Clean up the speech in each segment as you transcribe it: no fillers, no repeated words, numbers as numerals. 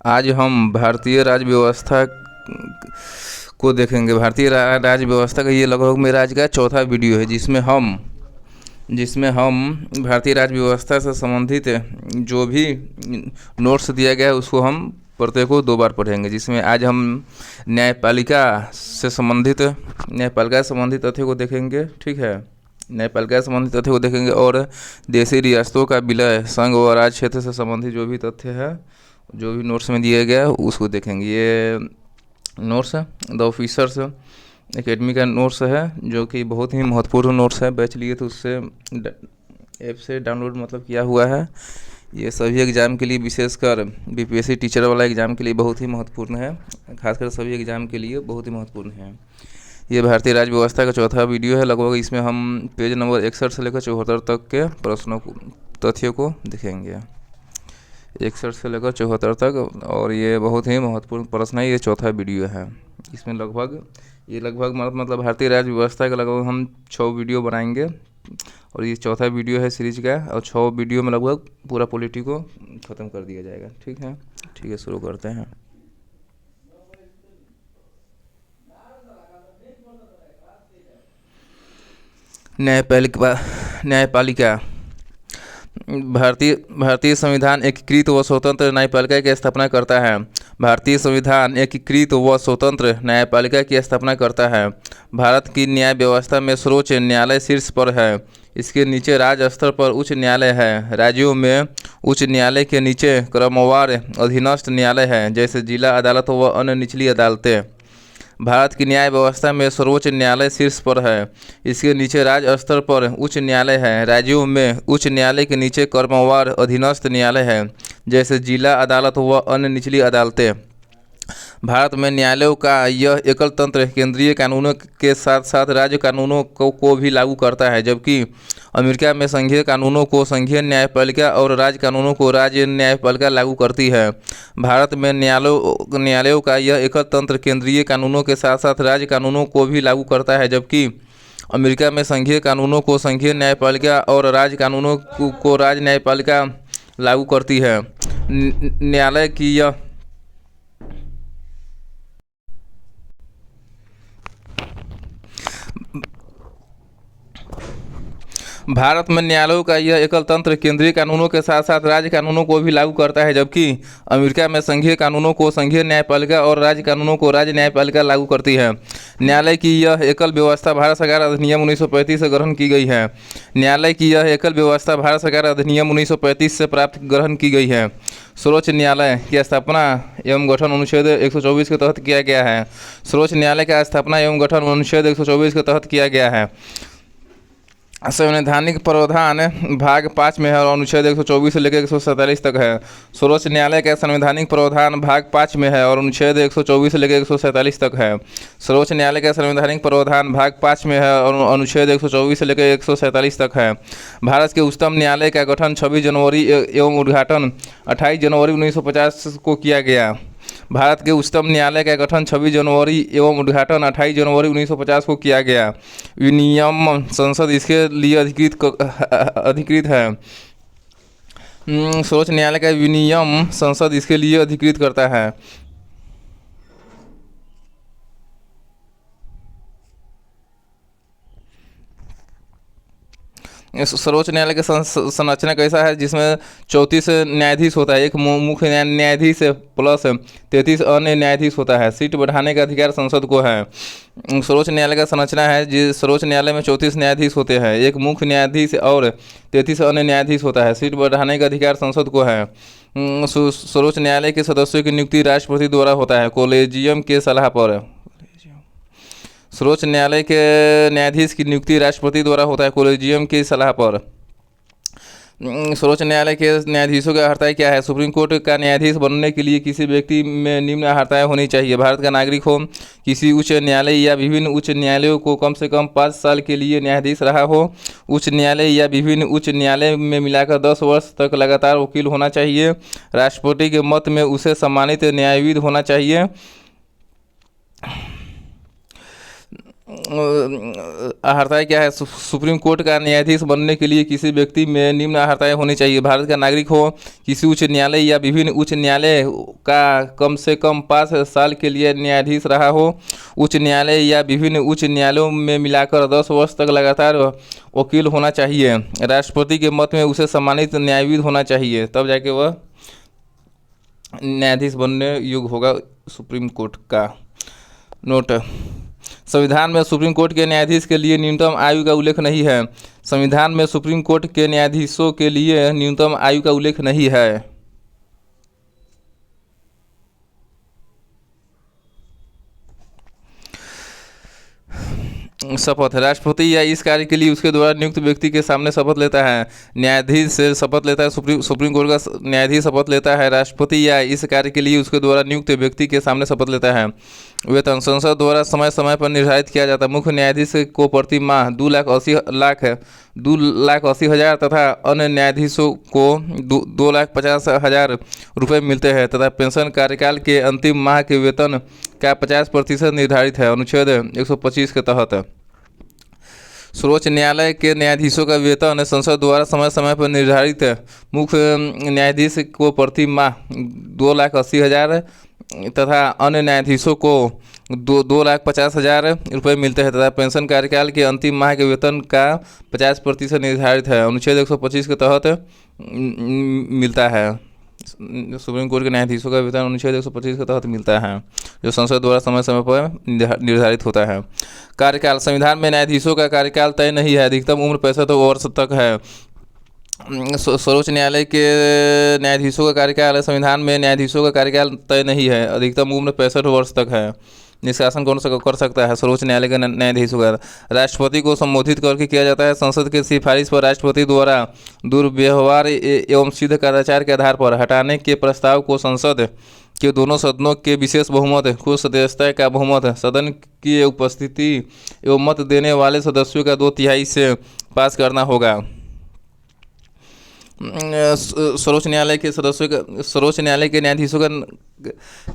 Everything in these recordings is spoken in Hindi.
आज हम भारतीय राज्य व्यवस्था को देखेंगे। भारतीय राज्य व्यवस्था का ये लगभग मेरा आज का चौथा वीडियो है, जिसमें हम भारतीय राज्य व्यवस्था से संबंधित जो भी नोट्स दिया गया है उसको हम प्रत्येक को 2 बार पढ़ेंगे। जिसमें आज हम न्यायपालिका से संबंधित तथ्यों को देखेंगे, ठीक है। न्यायपालिका से संबंधित तथ्यों को देखेंगे और देशी रियासतों का विलय, संघ व राज्य क्षेत्र से संबंधित जो भी तथ्य है, जो भी नोट्स में दिया गया है उसको देखेंगे। ये नोट्स है द ऑफिसर्स एकेडमी का नोट्स है, जो कि बहुत ही महत्वपूर्ण नोट्स है। बैच लिए तो उससे ऐप से डाउनलोड किया हुआ है। ये सभी एग्ज़ाम के लिए, विशेषकर बीपीएससी टीचर वाला एग्ज़ाम के लिए बहुत ही महत्वपूर्ण है। खासकर सभी एग्ज़ाम के लिए बहुत ही महत्वपूर्ण है। ये भारतीय राज्य व्यवस्था का चौथा वीडियो है। लगभग इसमें हम पेज नंबर 61 से लेकर 74 तक के तथ्यों को देखेंगे। 61 से लेकर 74 तक, और ये बहुत ही महत्वपूर्ण प्रश्न है। ये चौथा वीडियो है। इसमें लगभग भारतीय राज्य व्यवस्था का लगभग हम 6 वीडियो बनाएंगे, और ये चौथा वीडियो है सीरीज का। और 6 वीडियो में लगभग पूरा पॉलिटी को ख़त्म कर दिया जाएगा। ठीक है, शुरू करते हैं। न्यायपालिका। भारतीय संविधान एकीकृत व स्वतंत्र न्यायपालिका की स्थापना करता है। भारतीय संविधान एकीकृत व स्वतंत्र न्यायपालिका की स्थापना करता है। भारत की न्याय व्यवस्था में सर्वोच्च न्यायालय शीर्ष पर है। इसके नीचे राज्य स्तर पर उच्च न्यायालय है। राज्यों में उच्च न्यायालय के नीचे क्रमवार अधीनस्थ न्यायालय है, जैसे जिला अदालत व अन्य निचली अदालतें। भारत की न्याय व्यवस्था में सर्वोच्च न्यायालय शीर्ष पर है। इसके नीचे राज्य स्तर पर उच्च न्यायालय है। राज्यों में उच्च न्यायालय के नीचे क्रमवार अधीनस्थ न्यायालय है, जैसे जिला अदालत व अन्य निचली अदालतें। भारत में न्यायालयों का यह एकल तंत्र केंद्रीय कानूनों के साथ साथ राज्य कानूनों को भी लागू करता है, जबकि अमेरिका में संघीय कानूनों को संघीय न्यायपालिका और राज्य कानूनों को राज्य न्यायपालिका लागू करती है। भारत में न्यायालयों का यह एकल तंत्र केंद्रीय कानूनों के साथ साथ राज्य कानूनों को भी लागू करता है, जबकि अमेरिका में संघीय कानूनों को संघीय न्यायपालिका और राज्य कानूनों को राज्य न्यायपालिका लागू करती है। न्यायालय की यह भारत में न्यायालयों का यह एकल तंत्र केंद्रीय कानूनों के साथ साथ राज्य कानूनों को भी लागू करता है, जबकि अमेरिका में संघीय कानूनों को संघीय न्यायपालिका और राज्य कानूनों को राज्य न्यायपालिका लागू करती है। न्यायालय की यह एकल व्यवस्था भारत सरकार अधिनियम 1935 से ग्रहण की गई है। न्यायालय की यह एकल व्यवस्था भारत सरकार अधिनियम 1935 से प्राप्त ग्रहण की गई है। सर्वोच्च न्यायालय की स्थापना एवं गठन अनुच्छेद 124 के तहत किया गया है। सर्वोच्च न्यायालय का स्थापना एवं गठन अनुच्छेद 124 के तहत किया गया है। संवैधानिक प्रावधान भाग 5 में है और अनुच्छेद 124 से लेकर 147 तक है। सर्वोच्च न्यायालय का संवैधानिक प्रावधान भाग 5 में है और अनुच्छेद 124 से लेकर 147 तक है। सर्वोच्च न्यायालय का संवैधानिक प्रावधान भाग 5 में है और अनुच्छेद 124 से लेकर 147 तक है। भारत के उच्चतम न्यायालय का गठन 26 जनवरी एवं उद्घाटन 28 जनवरी 1950 को किया गया। भारत के उच्चतम न्यायालय का गठन 26 जनवरी एवं उद्घाटन 28 जनवरी 1950 को किया गया। विनियम संसद इसके लिए अधिकृत है। सर्वोच्च न्यायालय का विनियम संसद इसके लिए अधिकृत करता है। सर्वोच्च न्यायालय का संरचना कैसा है, जिसमें 34 न्यायाधीश होता है, एक मुख्य न्यायाधीश प्लस 33 अन्य न्यायाधीश होता है। सीट बढ़ाने का अधिकार संसद को है। सर्वोच्च न्यायालय का संरचना है जिस सर्वोच्च न्यायालय में 34 न्यायाधीश होते हैं, एक मुख्य न्यायाधीश और 33 अन्य न्यायाधीश होता है। सीट बढ़ाने का अधिकार संसद को है। सर्वोच्च न्यायालय के सदस्यों की नियुक्ति राष्ट्रपति द्वारा होता है, कोलेजियम के सलाह पर। सर्वोच्च न्यायालय के न्यायाधीश की नियुक्ति राष्ट्रपति द्वारा होता है, कोलेजियम की सलाह पर। सर्वोच्च न्यायालय के न्यायाधीशों की अर्हताएँ क्या है। सुप्रीम कोर्ट का न्यायाधीश बनने के लिए किसी व्यक्ति में निम्न अर्हताएँ होनी चाहिए। भारत का नागरिक हो, किसी उच्च न्यायालय या विभिन्न उच्च न्यायालयों को कम से कम 5 साल के लिए न्यायाधीश रहा हो। उच्च न्यायालय या विभिन्न उच्च न्यायालय में मिलाकर 10 वर्ष तक लगातार वकील होना चाहिए। राष्ट्रपति के मत में उसे सम्मानित न्यायविद होना चाहिए। अर्हताएँ क्या है? सुप्रीम कोर्ट का न्यायाधीश बनने के लिए किसी व्यक्ति में निम्न अर्हताएँ होनी चाहिए: भारत का नागरिक हो, किसी उच्च न्यायालय या विभिन्न उच्च न्यायालय का कम से कम 5 साल के लिए न्यायाधीश रहा हो, उच्च न्यायालय या विभिन्न उच्च न्यायालयों में मिलाकर 10 वर्ष तक लगातार वकील होना चाहिए, राष्ट्रपति के मत में उसे सम्मानित न्यायविद होना चाहिए, तब जाके वह न्यायाधीश बनने योग्य होगा सुप्रीम कोर्ट का। नोट: संविधान में सुप्रीम कोर्ट के न्यायाधीश के लिए न्यूनतम आयु का उल्लेख नहीं है। संविधान में सुप्रीम कोर्ट के न्यायाधीशों के लिए न्यूनतम आयु का उल्लेख नहीं है। शपथ: राष्ट्रपति या इस कार्य के लिए उसके द्वारा नियुक्त व्यक्ति के सामने शपथ लेता है। न्यायाधीश से शपथ लेता है। सुप्रीम कोर्ट का न्यायाधीश शपथ लेता है। राष्ट्रपति या इस कार्य के लिए उसके द्वारा नियुक्त व्यक्ति के सामने शपथ लेता है। वेतन संसद द्वारा समय समय पर निर्धारित किया जाता है। मुख्य न्यायाधीश को प्रति माह 2,80,000 तथा अन्य न्यायाधीशों को 2,50,000 रुपये मिलते हैं तथा पेंशन कार्यकाल के अंतिम माह के वेतन का 50% निर्धारित है, अनुच्छेद 125 के तहत। सर्वोच्च न्यायालय के न्यायाधीशों का वेतन संसद द्वारा समय समय पर निर्धारित है। मुख्य न्यायाधीश को प्रति माह 2,80,000 तथा अन्य न्यायाधीशों को 2,50,000 रुपये मिलते हैं तथा पेंशन कार्यकाल के अंतिम माह के वेतन का 50% निर्धारित है, अनुच्छेद 125 के तहत मिलता है। सुप्रीम कोर्ट के न्यायाधीशों का वेतन अनुच्छेद 125 के तहत मिलता है, जो संसद द्वारा समय समय पर निर्धारित होता है। कार्यकाल: संविधान में न्यायाधीशों का कार्यकाल तय नहीं है। अधिकतम उम्र 65 वर्ष तक है। सर्वोच्च न्यायालय के न्यायाधीशों का कार्यकाल: संविधान में न्यायाधीशों का कार्यकाल तय नहीं है। अधिकतम उम्र 65 वर्ष तक है। निष्कासन कौन सा कर सकता है? सर्वोच्च न्यायालय के न्यायाधीशों का। राष्ट्रपति को संबोधित करके किया जाता है। संसद की सिफारिश पर राष्ट्रपति द्वारा दुर्व्यवहार एवं सिद्ध कदाचार के आधार पर हटाने के प्रस्ताव को संसद के दोनों सदनों के विशेष बहुमत, कुल सदस्यता का बहुमत, सदन की उपस्थिति एवं मत देने वाले सदस्यों का 2/3 से पास करना होगा। सर्वोच्च न्यायालय के न्यायाधीशों का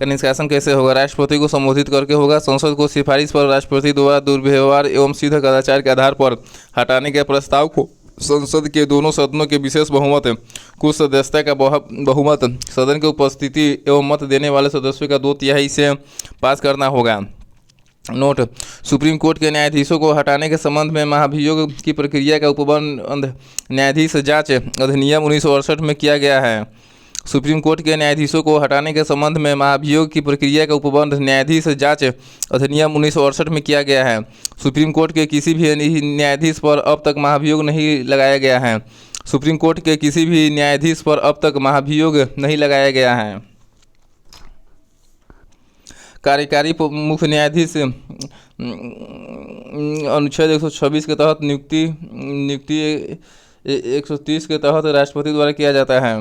निष्कासन कैसे होगा? राष्ट्रपति को संबोधित करके होगा। संसद को सिफारिश पर राष्ट्रपति द्वारा दुर्व्यवहार एवं सिद्ध कदाचार के आधार पर हटाने के प्रस्ताव को संसद के दोनों सदनों के विशेष बहुमत, कुल सदस्यता का बहुमत, सदन की उपस्थिति एवं मत देने वाले सदस्यों का 2/3 से पास करना होगा। नोट: सुप्रीम कोर्ट के न्यायाधीशों को हटाने के संबंध में महाभियोग की प्रक्रिया का उपबंध न्यायाधीश जांच अधिनियम 1968 में किया गया है। सुप्रीम कोर्ट के न्यायाधीशों को हटाने के संबंध में महाभियोग की प्रक्रिया का उपबंध न्यायाधीश जांच अधिनियम 1968 में किया गया है। सुप्रीम कोर्ट के किसी भी न्यायाधीश पर अब तक महाभियोग नहीं लगाया गया है। सुप्रीम कोर्ट के किसी भी न्यायाधीश पर अब तक महाभियोग नहीं लगाया गया है। कार्यकारी मुख्य न्यायाधीश अनुच्छेद 126 के तहत नियुक्ति 130 के तहत राष्ट्रपति द्वारा किया जाता है।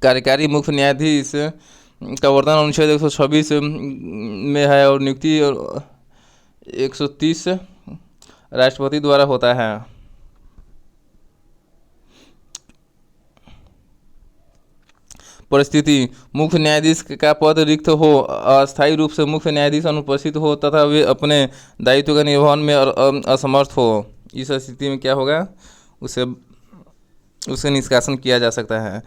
कार्यकारी मुख्य न्यायाधीश का वर्तन अनुच्छेद 126 में है और नियुक्ति 130 राष्ट्रपति द्वारा होता है। परिस्थिति: मुख्य न्यायाधीश का पद रिक्त हो, अस्थायी रूप से मुख्य न्यायाधीश अनुपस्थित हो तथा वे अपने दायित्व के निर्वहन में असमर्थ हो। इस स्थिति में क्या होगा? उसे निष्कासन किया जा सकता है।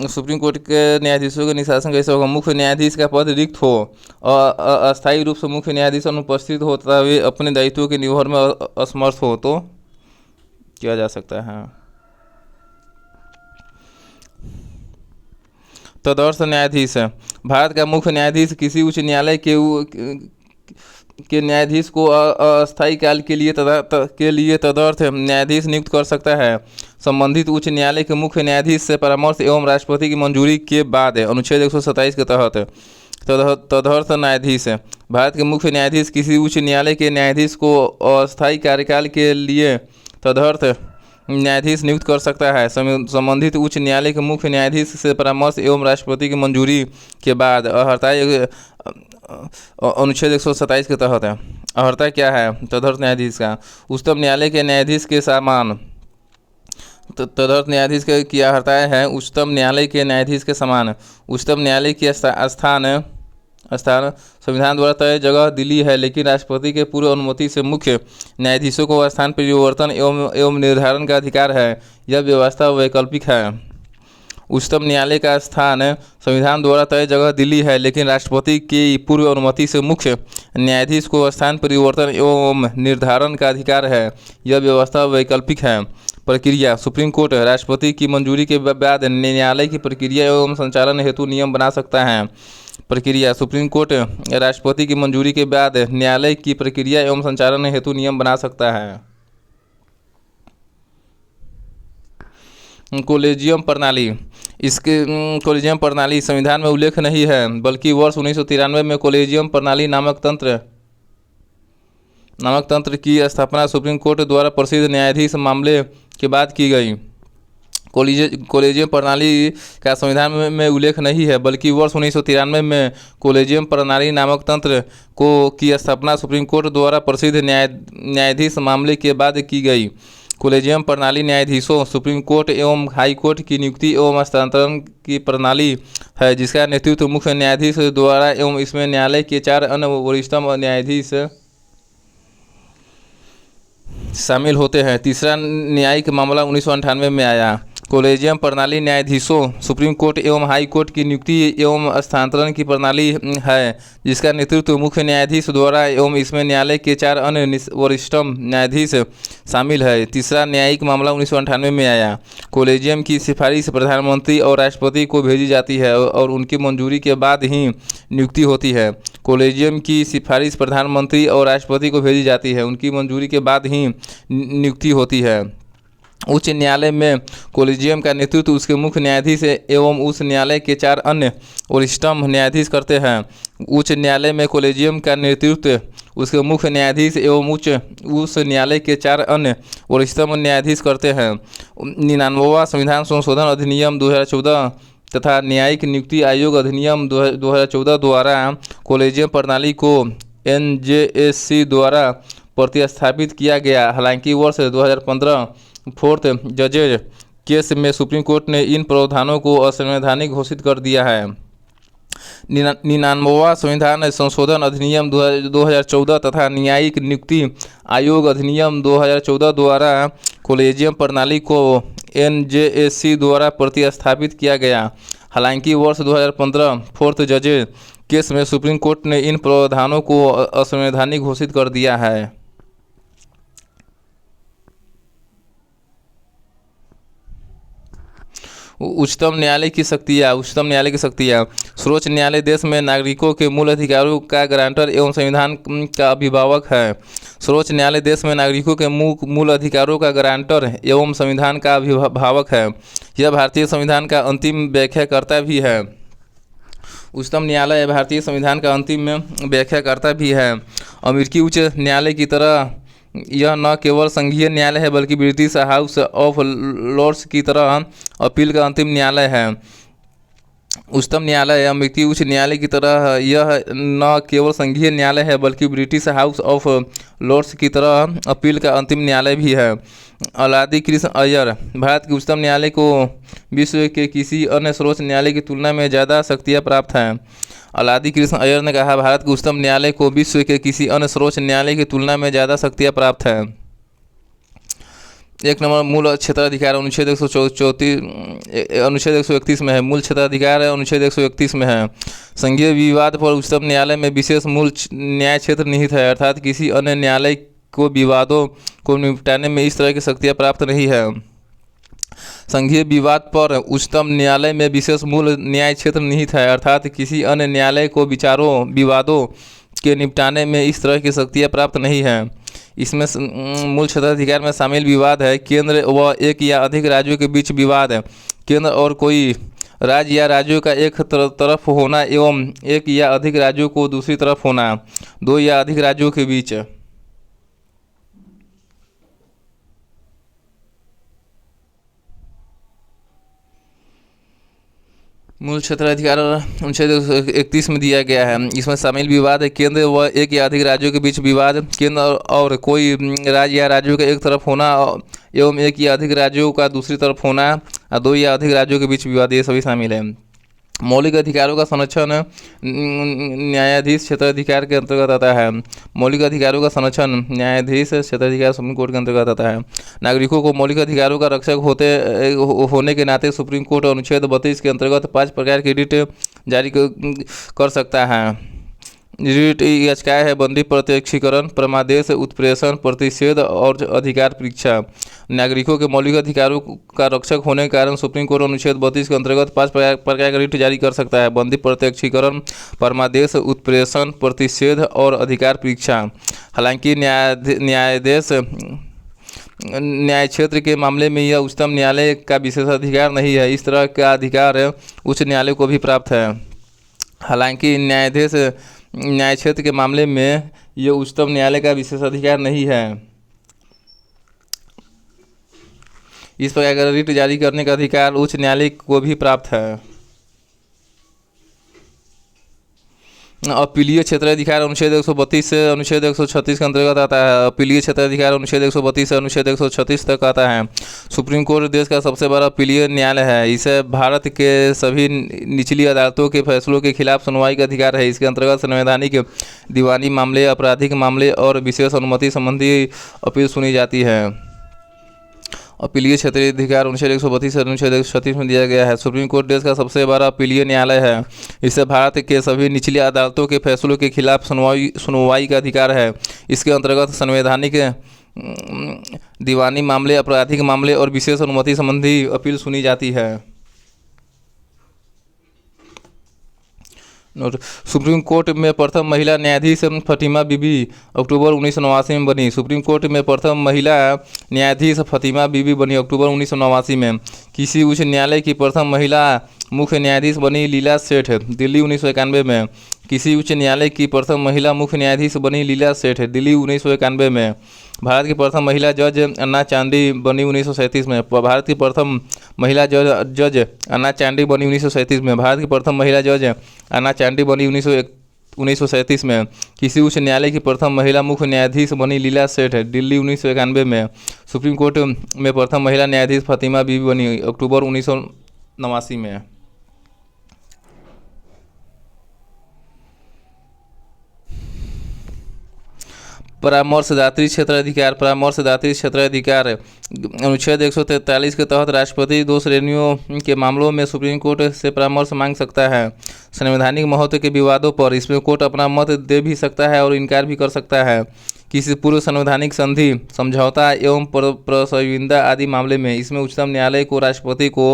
सुप्रीम कोर्ट के न्यायाधीशों का निष्कासन कैसे होगा? मुख्य न्यायाधीश का पद रिक्त हो, अस्थायी रूप से मुख्य न्यायाधीश अनुपस्थित हो तथा वे अपने दायित्वों के निर्वहन में असमर्थ हो तो किया जा सकता है। तदर्थ न्यायाधीश: भारत का मुख्य न्यायाधीश किसी उच्च न्यायालय के न्यायाधीश को अस्थायी काल के लिए तदर्थ न्यायाधीश नियुक्त कर सकता है, संबंधित उच्च न्यायालय के मुख्य न्यायाधीश से परामर्श एवं राष्ट्रपति की मंजूरी के बाद, अनुच्छेद 127 के तहत। तदर्थ न्यायाधीश: भारत के मुख्य न्यायाधीश किसी उच्च न्यायालय के न्यायाधीश को अस्थायी कार्यकाल के लिए तदर्थ न्यायाधीश नियुक्त कर सकता है, संबंधित उच्च न्यायालय के मुख्य न्यायाधीश से परामर्श एवं राष्ट्रपति की मंजूरी के बाद। अर्हता अनुच्छेद 127 के तहत है। अर्हता क्या है तदर्थ न्यायाधीश का? उच्चतम न्यायालय के न्यायाधीश के समान। तदर्थ न्यायाधीश की अर्हताएँ हैं: उच्चतम न्यायालय के न्यायाधीश के समान, उच्चतम न्यायालय की स्थान संविधान द्वारा तय जगह दिल्ली है, लेकिन राष्ट्रपति के पूर्व अनुमति से मुख्य न्यायाधीशों को स्थान परिवर्तन एवं निर्धारण का अधिकार है। यह व्यवस्था वैकल्पिक है। उच्चतम न्यायालय का स्थान संविधान द्वारा तय जगह दिल्ली है, लेकिन राष्ट्रपति की पूर्व अनुमति से मुख्य न्यायाधीश को स्थान परिवर्तन एवं निर्धारण का अधिकार है। यह व्यवस्था वैकल्पिक है। प्रक्रिया सुप्रीम कोर्ट राष्ट्रपति की मंजूरी के बाद न्यायालय की प्रक्रिया एवं संचालन हेतु नियम बना सकता है। प्रक्रिया सुप्रीम कोर्ट राष्ट्रपति की मंजूरी के बाद न्यायालय की प्रक्रिया एवं संचालन हेतु नियम बना सकता है। कोलेजियम प्रणाली कोलेजियम प्रणाली संविधान में उल्लेख नहीं है, बल्कि वर्ष 1993 में कोलेजियम प्रणाली नामक तंत्र की स्थापना सुप्रीम कोर्ट द्वारा प्रसिद्ध न्यायाधीश मामले के बाद की गई। कोलेजियम प्रणाली का संविधान में उल्लेख नहीं है, बल्कि वर्ष 1993 में कोलेजियम प्रणाली नामक तंत्र की स्थापना सुप्रीम कोर्ट द्वारा प्रसिद्ध न्यायाधीश मामले के बाद की गई। कोलेजियम प्रणाली न्यायाधीशों, सुप्रीम कोर्ट एवं हाई कोर्ट की नियुक्ति एवं हस्तांतरण की प्रणाली है, जिसका नेतृत्व मुख्य न्यायाधीश द्वारा एवं इसमें न्यायालय के 4 अन्य वरिष्ठतम न्यायाधीश शामिल होते हैं। तीसरा न्यायिक मामला 1998 में आया। कोलेजियम प्रणाली न्यायाधीशों, सुप्रीम कोर्ट एवं हाई कोर्ट की नियुक्ति एवं हस्तांतरण की प्रणाली है, जिसका नेतृत्व मुख्य न्यायाधीश द्वारा एवं इसमें न्यायालय के 4 अन्य वरिष्ठतम न्यायाधीश शामिल है। तीसरा न्यायिक मामला 1998 में आया। कोलेजियम की सिफारिश प्रधानमंत्री और राष्ट्रपति को भेजी जाती है और उनकी मंजूरी के बाद ही नियुक्ति होती है। कोलेजियम की सिफारिश प्रधानमंत्री और राष्ट्रपति को भेजी जाती है, उनकी मंजूरी के बाद ही नियुक्ति होती है। उच्च न्यायालय में कोलेजियम का नेतृत्व उसके मुख्य न्यायाधीश एवं उस न्यायालय के 4 अन्य वरिष्ठतम न्यायाधीश करते हैं। उच्च न्यायालय में कोलेजियम का नेतृत्व उसके मुख्य न्यायाधीश एवं उस न्यायालय के 4 अन्य वरिष्ठतम न्यायाधीश करते हैं। 99वां संविधान संशोधन अधिनियम 2014 तथा न्यायिक नियुक्ति आयोग अधिनियम 2014 द्वारा कोलेजियम प्रणाली को NJSC द्वारा प्रतिस्थापित किया गया। हालांकि वर्ष 2015 फोर्थ जजेज केस में सुप्रीम कोर्ट ने इन प्रावधानों को असंवैधानिक घोषित कर दिया है। 99वां संविधान संशोधन अधिनियम 2014 तथा न्यायिक नियुक्ति आयोग अधिनियम 2014 द्वारा कोलेजियम प्रणाली को NJSC द्वारा प्रतिस्थापित किया गया। हालांकि वर्ष 2015 फोर्थ जजेज केस में सुप्रीम कोर्ट ने इन प्रावधानों को असंवैधानिक घोषित कर दिया है। उच्चतम न्यायालय की शक्तियाँ सर्वोच्च न्यायालय देश में नागरिकों के मूल अधिकारों का गारंटर एवं संविधान का अभिभावक है। सर्वोच्च न्यायालय देश में नागरिकों के मूल अधिकारों का गारंटर एवं संविधान का अभिभावक है। यह भारतीय संविधान का अंतिम व्याख्याकर्ता भी है। उच्चतम न्यायालय भारतीय संविधान का अंतिम व्याख्याकर्ता भी है। अमेरिकी उच्च न्यायालय की तरह यह न केवल संघीय न्यायालय है, बल्कि ब्रिटिश हाउस ऑफ लॉर्ड्स की तरह अपील का अंतिम न्यायालय है। उच्चतम न्यायालय अमेरिकी उच्च न्यायालय की तरह यह न केवल संघीय न्यायालय है, बल्कि ब्रिटिश हाउस ऑफ लॉर्ड्स की तरह अपील का अंतिम न्यायालय भी है। अलादी कृष्ण अय्यर, भारत के उच्चतम न्यायालय को विश्व के किसी अन्य सर्वोच्च न्यायालय की तुलना में ज़्यादा शक्तियाँ प्राप्त हैं। अलादी कृष्ण अय्यर ने कहा, भारत के उच्चतम न्यायालय को विश्व के किसी अन्य सर्वोच्च न्यायालय की तुलना में ज़्यादा शक्तियाँ प्राप्त हैं। 1 नंबर मूल क्षेत्राधिकार अनुच्छेद 131 में है। मूल क्षेत्राधिकार अनुच्छेद 131 में है। संघीय विवाद पर उच्चतम न्यायालय में विशेष मूल न्याय क्षेत्र निहित है, अर्थात किसी अन्य न्यायालय को विवादों को निपटाने में इस तरह की शक्तियाँ प्राप्त नहीं है। संघीय विवाद पर उच्चतम न्यायालय में विशेष मूल न्याय क्षेत्र निहित है, अर्थात किसी अन्य न्यायालय को विवादों के निपटाने में इस तरह की शक्तियाँ प्राप्त नहीं है। इसमें मूल क्षेत्राधिकार में शामिल विवाद है केंद्र व एक या अधिक राज्यों के बीच विवाद है, केंद्र और कोई राज्य या राज्यों का एक तरफ होना एवं एक या अधिक राज्यों को दूसरी तरफ होना, 2 या अधिक राज्यों के बीच। मूल क्षेत्राधिकार अनुच्छेद 31 में दिया गया है। इसमें शामिल विवाद है केंद्र व एक या अधिक राज्यों के बीच विवाद, केंद्र और कोई राज्य या राज्यों का एक तरफ होना एवं एक या अधिक राज्यों का दूसरी तरफ होना, 2 या अधिक राज्यों के बीच विवाद, ये सभी शामिल है। मौलिक अधिकारों का संरक्षण न्यायाधीश क्षेत्राधिकार के अंतर्गत आता है। मौलिक अधिकारों का संरक्षण न्यायाधीश क्षेत्राधिकार सुप्रीम कोर्ट के अंतर्गत आता है। नागरिकों को मौलिक अधिकारों का रक्षक होने के नाते सुप्रीम कोर्ट अनुच्छेद 32 के अंतर्गत 5 प्रकार की रिट जारी कर सकता है। रिट याचिकाएँ है बंदी, प्रत्यक्षीकरण, परमादेश, उत्प्रेषण, प्रतिषेध और अधिकार परीक्षा। नागरिकों के मौलिक अधिकारों का रक्षक होने के कारण सुप्रीम कोर्ट अनुच्छेद 32 के अंतर्गत 5 प्रकार का रिट जारी कर सकता है: बंदी, प्रत्यक्षीकरण, परमादेश, उत्प्रेषण, प्रतिषेध और अधिकार परीक्षा। हालांकि न्यायाधीश न्याय क्षेत्र के मामले में यह उच्चतम न्यायालय का विशेषाधिकार नहीं है। इस तरह का अधिकार उच्च न्यायालय को भी प्राप्त है। हालांकि न्याय क्षेत्र के मामले में यह उच्चतम न्यायालय का विशेषाधिकार नहीं है। इस प्रकार का रिट जारी करने का अधिकार उच्च न्यायालय को भी प्राप्त है। अपीलीय क्षेत्राधिकार अनुच्छेद 132 से अनुच्छेद 136 के अंतर्गत आता है। अपीलीय क्षेत्राधिकार अनुच्छेद 132 से अनुच्छेद 136 तक आता है। सुप्रीम कोर्ट देश का सबसे बड़ा अपीलीय न्यायालय है। इसे भारत के सभी निचली अदालतों के फैसलों के खिलाफ सुनवाई का अधिकार है। इसके अंतर्गत संवैधानिक, दीवानी मामले, आपराधिक मामले और विशेष अनुमति संबंधी अपील सुनी जाती है। अपीलीय क्षेत्राधिकार अनुच्छेद 132 से अनुच्छेद 136 में दिया गया है। सुप्रीम कोर्ट देश का सबसे बड़ा अपीलीय न्यायालय है। इससे भारत के सभी निचली अदालतों के फैसलों के खिलाफ सुनवाई का अधिकार है। इसके अंतर्गत संवैधानिक, दीवानी मामले, आपराधिक मामले और विशेष अनुमति संबंधी अपील सुनी जाती है। सुप्रीम कोर्ट में प्रथम महिला न्यायाधीश फातिमा बीबी अक्टूबर 1989 में बनी। सुप्रीम कोर्ट में प्रथम महिला न्यायाधीश फातिमा बीबी बनी अक्टूबर 1989 में। किसी उच्च न्यायालय की प्रथम महिला मुख्य न्यायाधीश बनी लीला सेठ, दिल्ली 1991 में। किसी उच्च न्यायालय की प्रथम महिला मुख्य न्यायाधीश बनी लीला सेठ, दिल्ली 1991 में। भारत की प्रथम महिला जज अन्ना चांडी बनी 1937 में। भारत की प्रथम महिला जज अन्ना चांडी बनी 1937 में। भारत की प्रथम महिला जज अन्ना चांडी बनी 1937 में। किसी उच्च न्यायालय की प्रथम महिला मुख्य न्यायाधीश बनी लीला सेठ, दिल्ली 1991 में। सुप्रीम कोर्ट में प्रथम महिला न्यायाधीश फातिमा बीबी बनी अक्टूबर 1989 में। परामर्शदात्री क्षेत्राधिकार। परामर्शदात्री क्षेत्राधिकार अनुच्छेद 143 के तहत राष्ट्रपति 2 श्रेणियों के मामलों में सुप्रीम कोर्ट से परामर्श मांग सकता है। संवैधानिक महत्व के विवादों पर इसमें कोर्ट अपना मत दे भी सकता है और इनकार भी कर सकता है। किसी पूर्व संवैधानिक संधि, समझौता एवं प्रस्तावना आदि मामले में इसमें उच्चतम न्यायालय को राष्ट्रपति को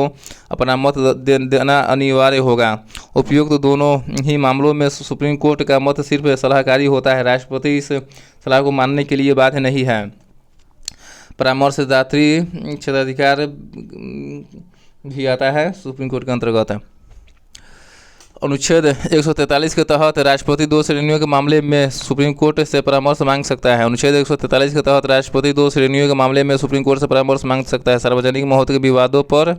अपना मत देना अनिवार्य होगा। उपयुक्त दोनों ही मामलों में सुप्रीम कोर्ट का मत सिर्फ सलाहकारी होता है। राष्ट्रपति इस सलाह को मानने के लिए बाध्य नहीं है। परामर्शदात्री क्षेत्राधिकार भी आता है सुप्रीम कोर्ट के अंतर्गत। अनुच्छेद 143 के तहत राष्ट्रपति 2 श्रेणियों के मामले में सुप्रीम कोर्ट से परामर्श मांग सकता है। अनुच्छेद 143 के तहत राष्ट्रपति 2 श्रेणियों के मामले में सुप्रीम कोर्ट से परामर्श मांग सकता है। सार्वजनिक महत्व के विवादों पर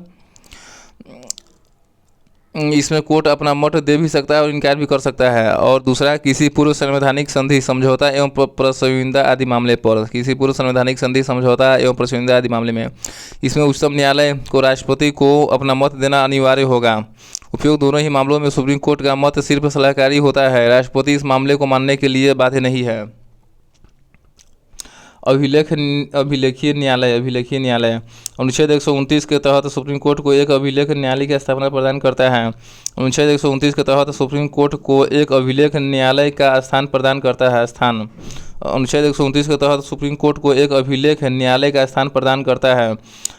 इसमें कोर्ट अपना मत दे भी सकता है और इनकार भी कर सकता है। और दूसरा, किसी पूर्व संवैधानिक संधि, समझौता एवं प्रस्तावना आदि मामले पर। किसी पूर्व संवैधानिक संधि, समझौता एवं प्रस्तावना आदि मामले में इसमें उच्चतम न्यायालय को राष्ट्रपति को अपना मत देना अनिवार्य होगा। उपयुक्त दोनों ही मामलों में सुप्रीम कोर्ट का मत सिर्फ सलाहकारी होता है। राष्ट्रपति इस मामले को मानने के लिए बाध्य नहीं है। अभिलेखीय न्यायालय अनुच्छेद 129 के तहत सुप्रीम कोर्ट को एक अभिलेख न्यायालय की स्थापना प्रदान करता है। अनुच्छेद 129 के तहत सुप्रीम कोर्ट को एक अभिलेख न्यायालय का स्थान प्रदान करता है। अनुच्छेद 129 के तहत सुप्रीम कोर्ट को एक अभिलेख न्यायालय का स्थान प्रदान करता है,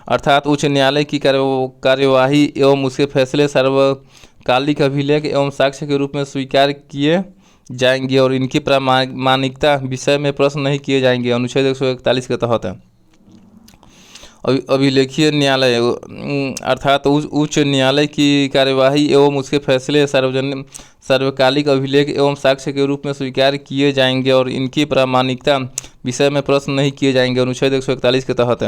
अर्थात उच्च न्यायालय की कार्यवाही एवं उसके फैसले सार्वकालिक अभिलेख एवं साक्ष्य के रूप में स्वीकार किए जाएंगे और इनकी प्रामाणिकता विषय में प्रश्न नहीं किए जाएंगे। अनुच्छेद 141 के तहत अभिलेखीय न्यायालय अर्थात उच्च न्यायालय की कार्यवाही एवं उसके फैसले सार्वकालिक अभिलेख एवं साक्ष्य के रूप में स्वीकार किए जाएंगे और इनकी प्रामाणिकता विषय में प्रश्न नहीं किए जाएंगे। अनुच्छेद 141 के तहत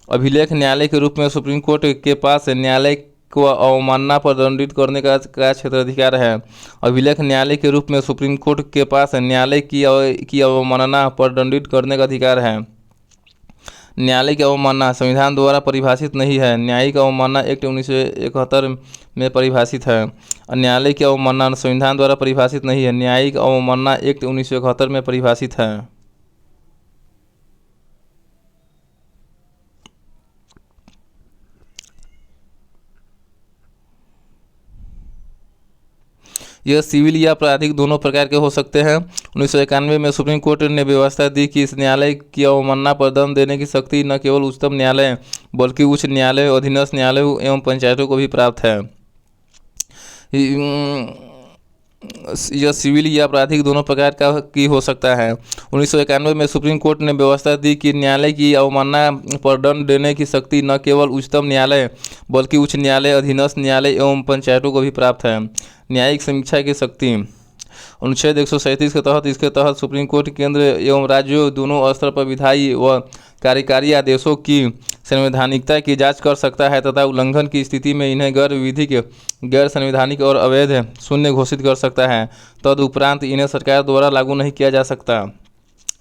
अभिलेख न्यायालय के रूप में सुप्रीम कोर्ट के पास न्यायालय को अवमानना पर दंडित करने का क्षेत्राधिकार है। अभिलेख न्यायालय के रूप में सुप्रीम कोर्ट के पास न्यायालय की अवमानना पर दंडित करने का अधिकार है। न्यायालय की अवमानना संविधान द्वारा परिभाषित नहीं है। न्यायिक अवमानना एक्ट 1971 में परिभाषित है। न्यायालय की अवमानना संविधान द्वारा परिभाषित नहीं है। न्यायिक अवमानना एक्ट 1971 में परिभाषित है। यह सिविल या आपराधिक दोनों प्रकार के हो सकते हैं। 1991 में सुप्रीम कोर्ट ने व्यवस्था दी कि इस न्यायालय की अवमानना पर दंड देने की शक्ति न केवल उच्चतम न्यायालय बल्कि उच्च न्यायालय, अधीनस्थ न्यायालय एवं पंचायतों को भी प्राप्त है। यह सिविल या आपराधिक दोनों प्रकार का की हो सकता है। 1991 में सुप्रीम कोर्ट ने व्यवस्था दी कि न्यायालय की अवमानना पर दंड देने की शक्ति न केवल उच्चतम न्यायालय बल्कि उच्च न्यायालय, अधीनस्थ न्यायालय एवं पंचायतों को भी प्राप्त है। न्यायिक समीक्षा की शक्ति अनुच्छेद 137 के तहत इसके तहत सुप्रीम कोर्ट केंद्र एवं राज्यों दोनों स्तर पर विधायी व कार्यकारी आदेशों की संवैधानिकता की जांच कर सकता है तथा उल्लंघन की स्थिति में इन्हें गैर विधिक, गैर संवैधानिक और अवैध शून्य घोषित कर सकता है। तदुपरांत इन्हें सरकार द्वारा लागू नहीं किया जा सकता।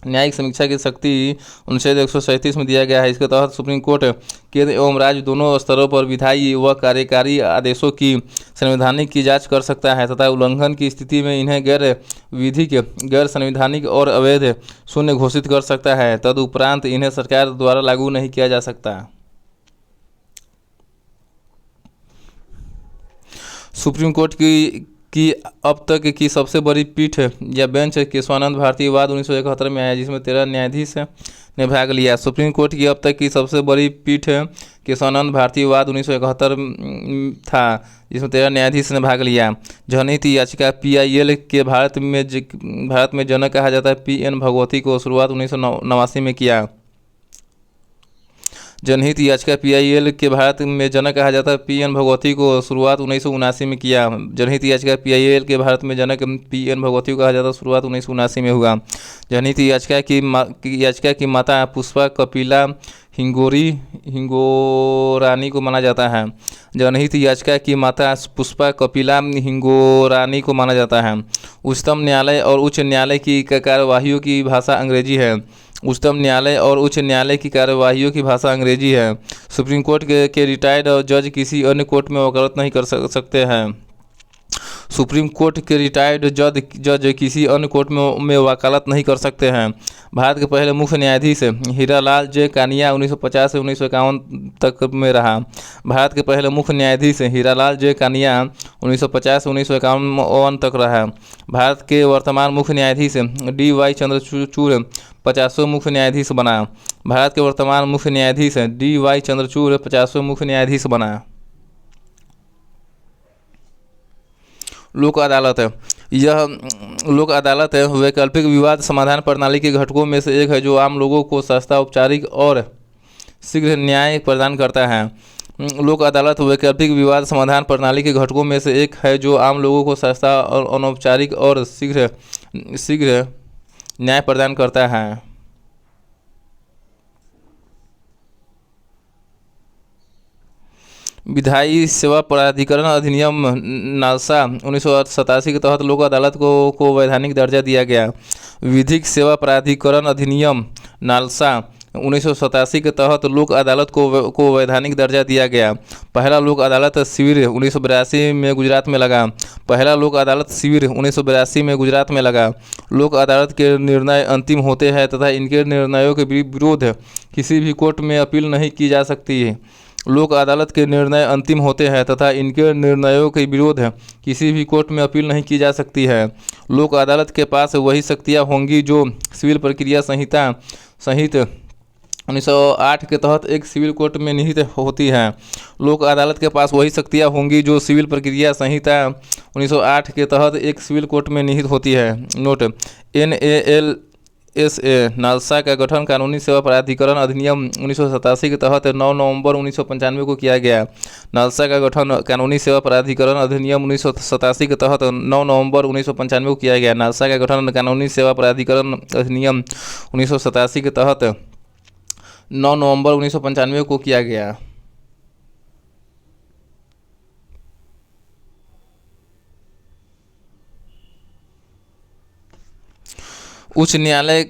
न्यायिक समीक्षा की शक्ति अनुच्छेद 137 में दिया गया है। इसके तहत सुप्रीम कोर्ट केंद्र एवं राज्य दोनों स्तरों पर विधायी व कार्यकारी आदेशों की संवैधानिक की जांच कर सकता है तथा उल्लंघन की स्थिति में इन्हें गैर विधिक, गैर संवैधानिक और अवैध शून्य घोषित कर सकता है। तदुपरांत इन्हें सरकार द्वारा लागू नहीं किया जा सकता। सुप्रीम कोर्ट की अब तक की सबसे बड़ी पीठ या बेंच केशवानंद भारती वाद 1971 में आया, जिसमें 13 न्यायाधीश ने भाग लिया। सुप्रीम कोर्ट की अब तक की सबसे बड़ी पीठ केशवानंद भारती वाद 1971 था, जिसमें 13 न्यायाधीश ने भाग लिया। जनहित याचिका PIL के भारत में जनक कहा जाता है PN भगवती को शुरुआत 1989 में किया। जनहित याचिका PIL के भारत में जनक कहा जाता है PN भगवती को शुरुआत 1979 में किया। जनहित याचिका PIL के भारत में जनक PN भगवती को कहा जाता है शुरुआत 1979 में हुआ। जनहित याचिका की माता पुष्पा कपिला हिंगोरानी को माना जाता है। जनहित याचिका की माता पुष्पा कपिला हिंगोरानी को माना जाता है। उच्चतम न्यायालय और उच्च न्यायालय की कार्यवाहियों की भाषा अंग्रेजी है। उच्चतम न्यायालय और उच्च न्यायालय की कार्यवाहियों की भाषा अंग्रेजी है। सुप्रीम कोर्ट के रिटायर्ड जज किसी अन्य कोर्ट में वकालत नहीं कर सकते हैं। सुप्रीम कोर्ट के रिटायर्ड जज किसी अन्य कोर्ट में वकालत नहीं कर सकते हैं। भारत के पहले मुख्य न्यायाधीश हीरालाल जे कानिया 1950 से 1951 तक में रहा। भारत के पहले मुख्य न्यायाधीश हीरालाल जे कानिया 1950 से 1951 तक रहा। भारत के वर्तमान मुख्य न्यायाधीश DY चंद्रचूड़ 50वें मुख्य न्यायाधीश बना। भारत के वर्तमान मुख्य न्यायाधीश DY चंद्रचूड़ 50वें मुख्य न्यायाधीश बना। लोक अदालत यह लोक अदालत वैकल्पिक विवाद समाधान प्रणाली के घटकों में से एक है जो आम लोगों को सस्ता, औपचारिक और शीघ्र न्याय प्रदान करता है। लोक अदालत वैकल्पिक विवाद समाधान प्रणाली के घटकों में से एक है जो आम लोगों को सस्ता और अनौपचारिक और शीघ्र न्याय प्रदान करता है। विधायी सेवा प्राधिकरण अधिनियम नालसा 1987 के तहत लोक अदालत को वैधानिक दर्जा दिया गया। विधिक सेवा प्राधिकरण अधिनियम नालसा 1987 के तहत लोक अदालत को वैधानिक दर्जा दिया गया। पहला लोक अदालत शिविर 1982 में गुजरात में लगा। पहला लोक अदालत शिविर 1982 में गुजरात में लगा। लोक अदालत के निर्णय अंतिम होते हैं तथा इनके निर्णयों के विरुद्ध किसी भी कोर्ट में अपील नहीं की जा सकती है। लोक अदालत के निर्णय अंतिम होते हैं तथा इनके निर्णयों के विरुद्ध किसी भी कोर्ट में अपील नहीं की जा सकती है। लोक अदालत के पास वही शक्तियाँ होंगी जो सिविल प्रक्रिया संहिता सहित 1908 के तहत एक सिविल कोर्ट में निहित होती हैं। लोक अदालत के पास वही शक्तियाँ होंगी जो सिविल प्रक्रिया संहिता 1908 के तहत एक सिविल कोर्ट में निहित होती है। नोट: NALSA नालसा का गठन कानूनी सेवा प्राधिकरण अधिनियम 1987 के तहत 9 नवंबर 1995 को किया गया। नालसा का गठन कानूनी सेवा प्राधिकरण अधिनियम 1987 के तहत 9 नवंबर 1995 को किया गया। नालसा का गठन कानूनी सेवा प्राधिकरण अधिनियम 1987 के तहत 9 नवंबर 1995 को किया गया। उच्च न्यायालय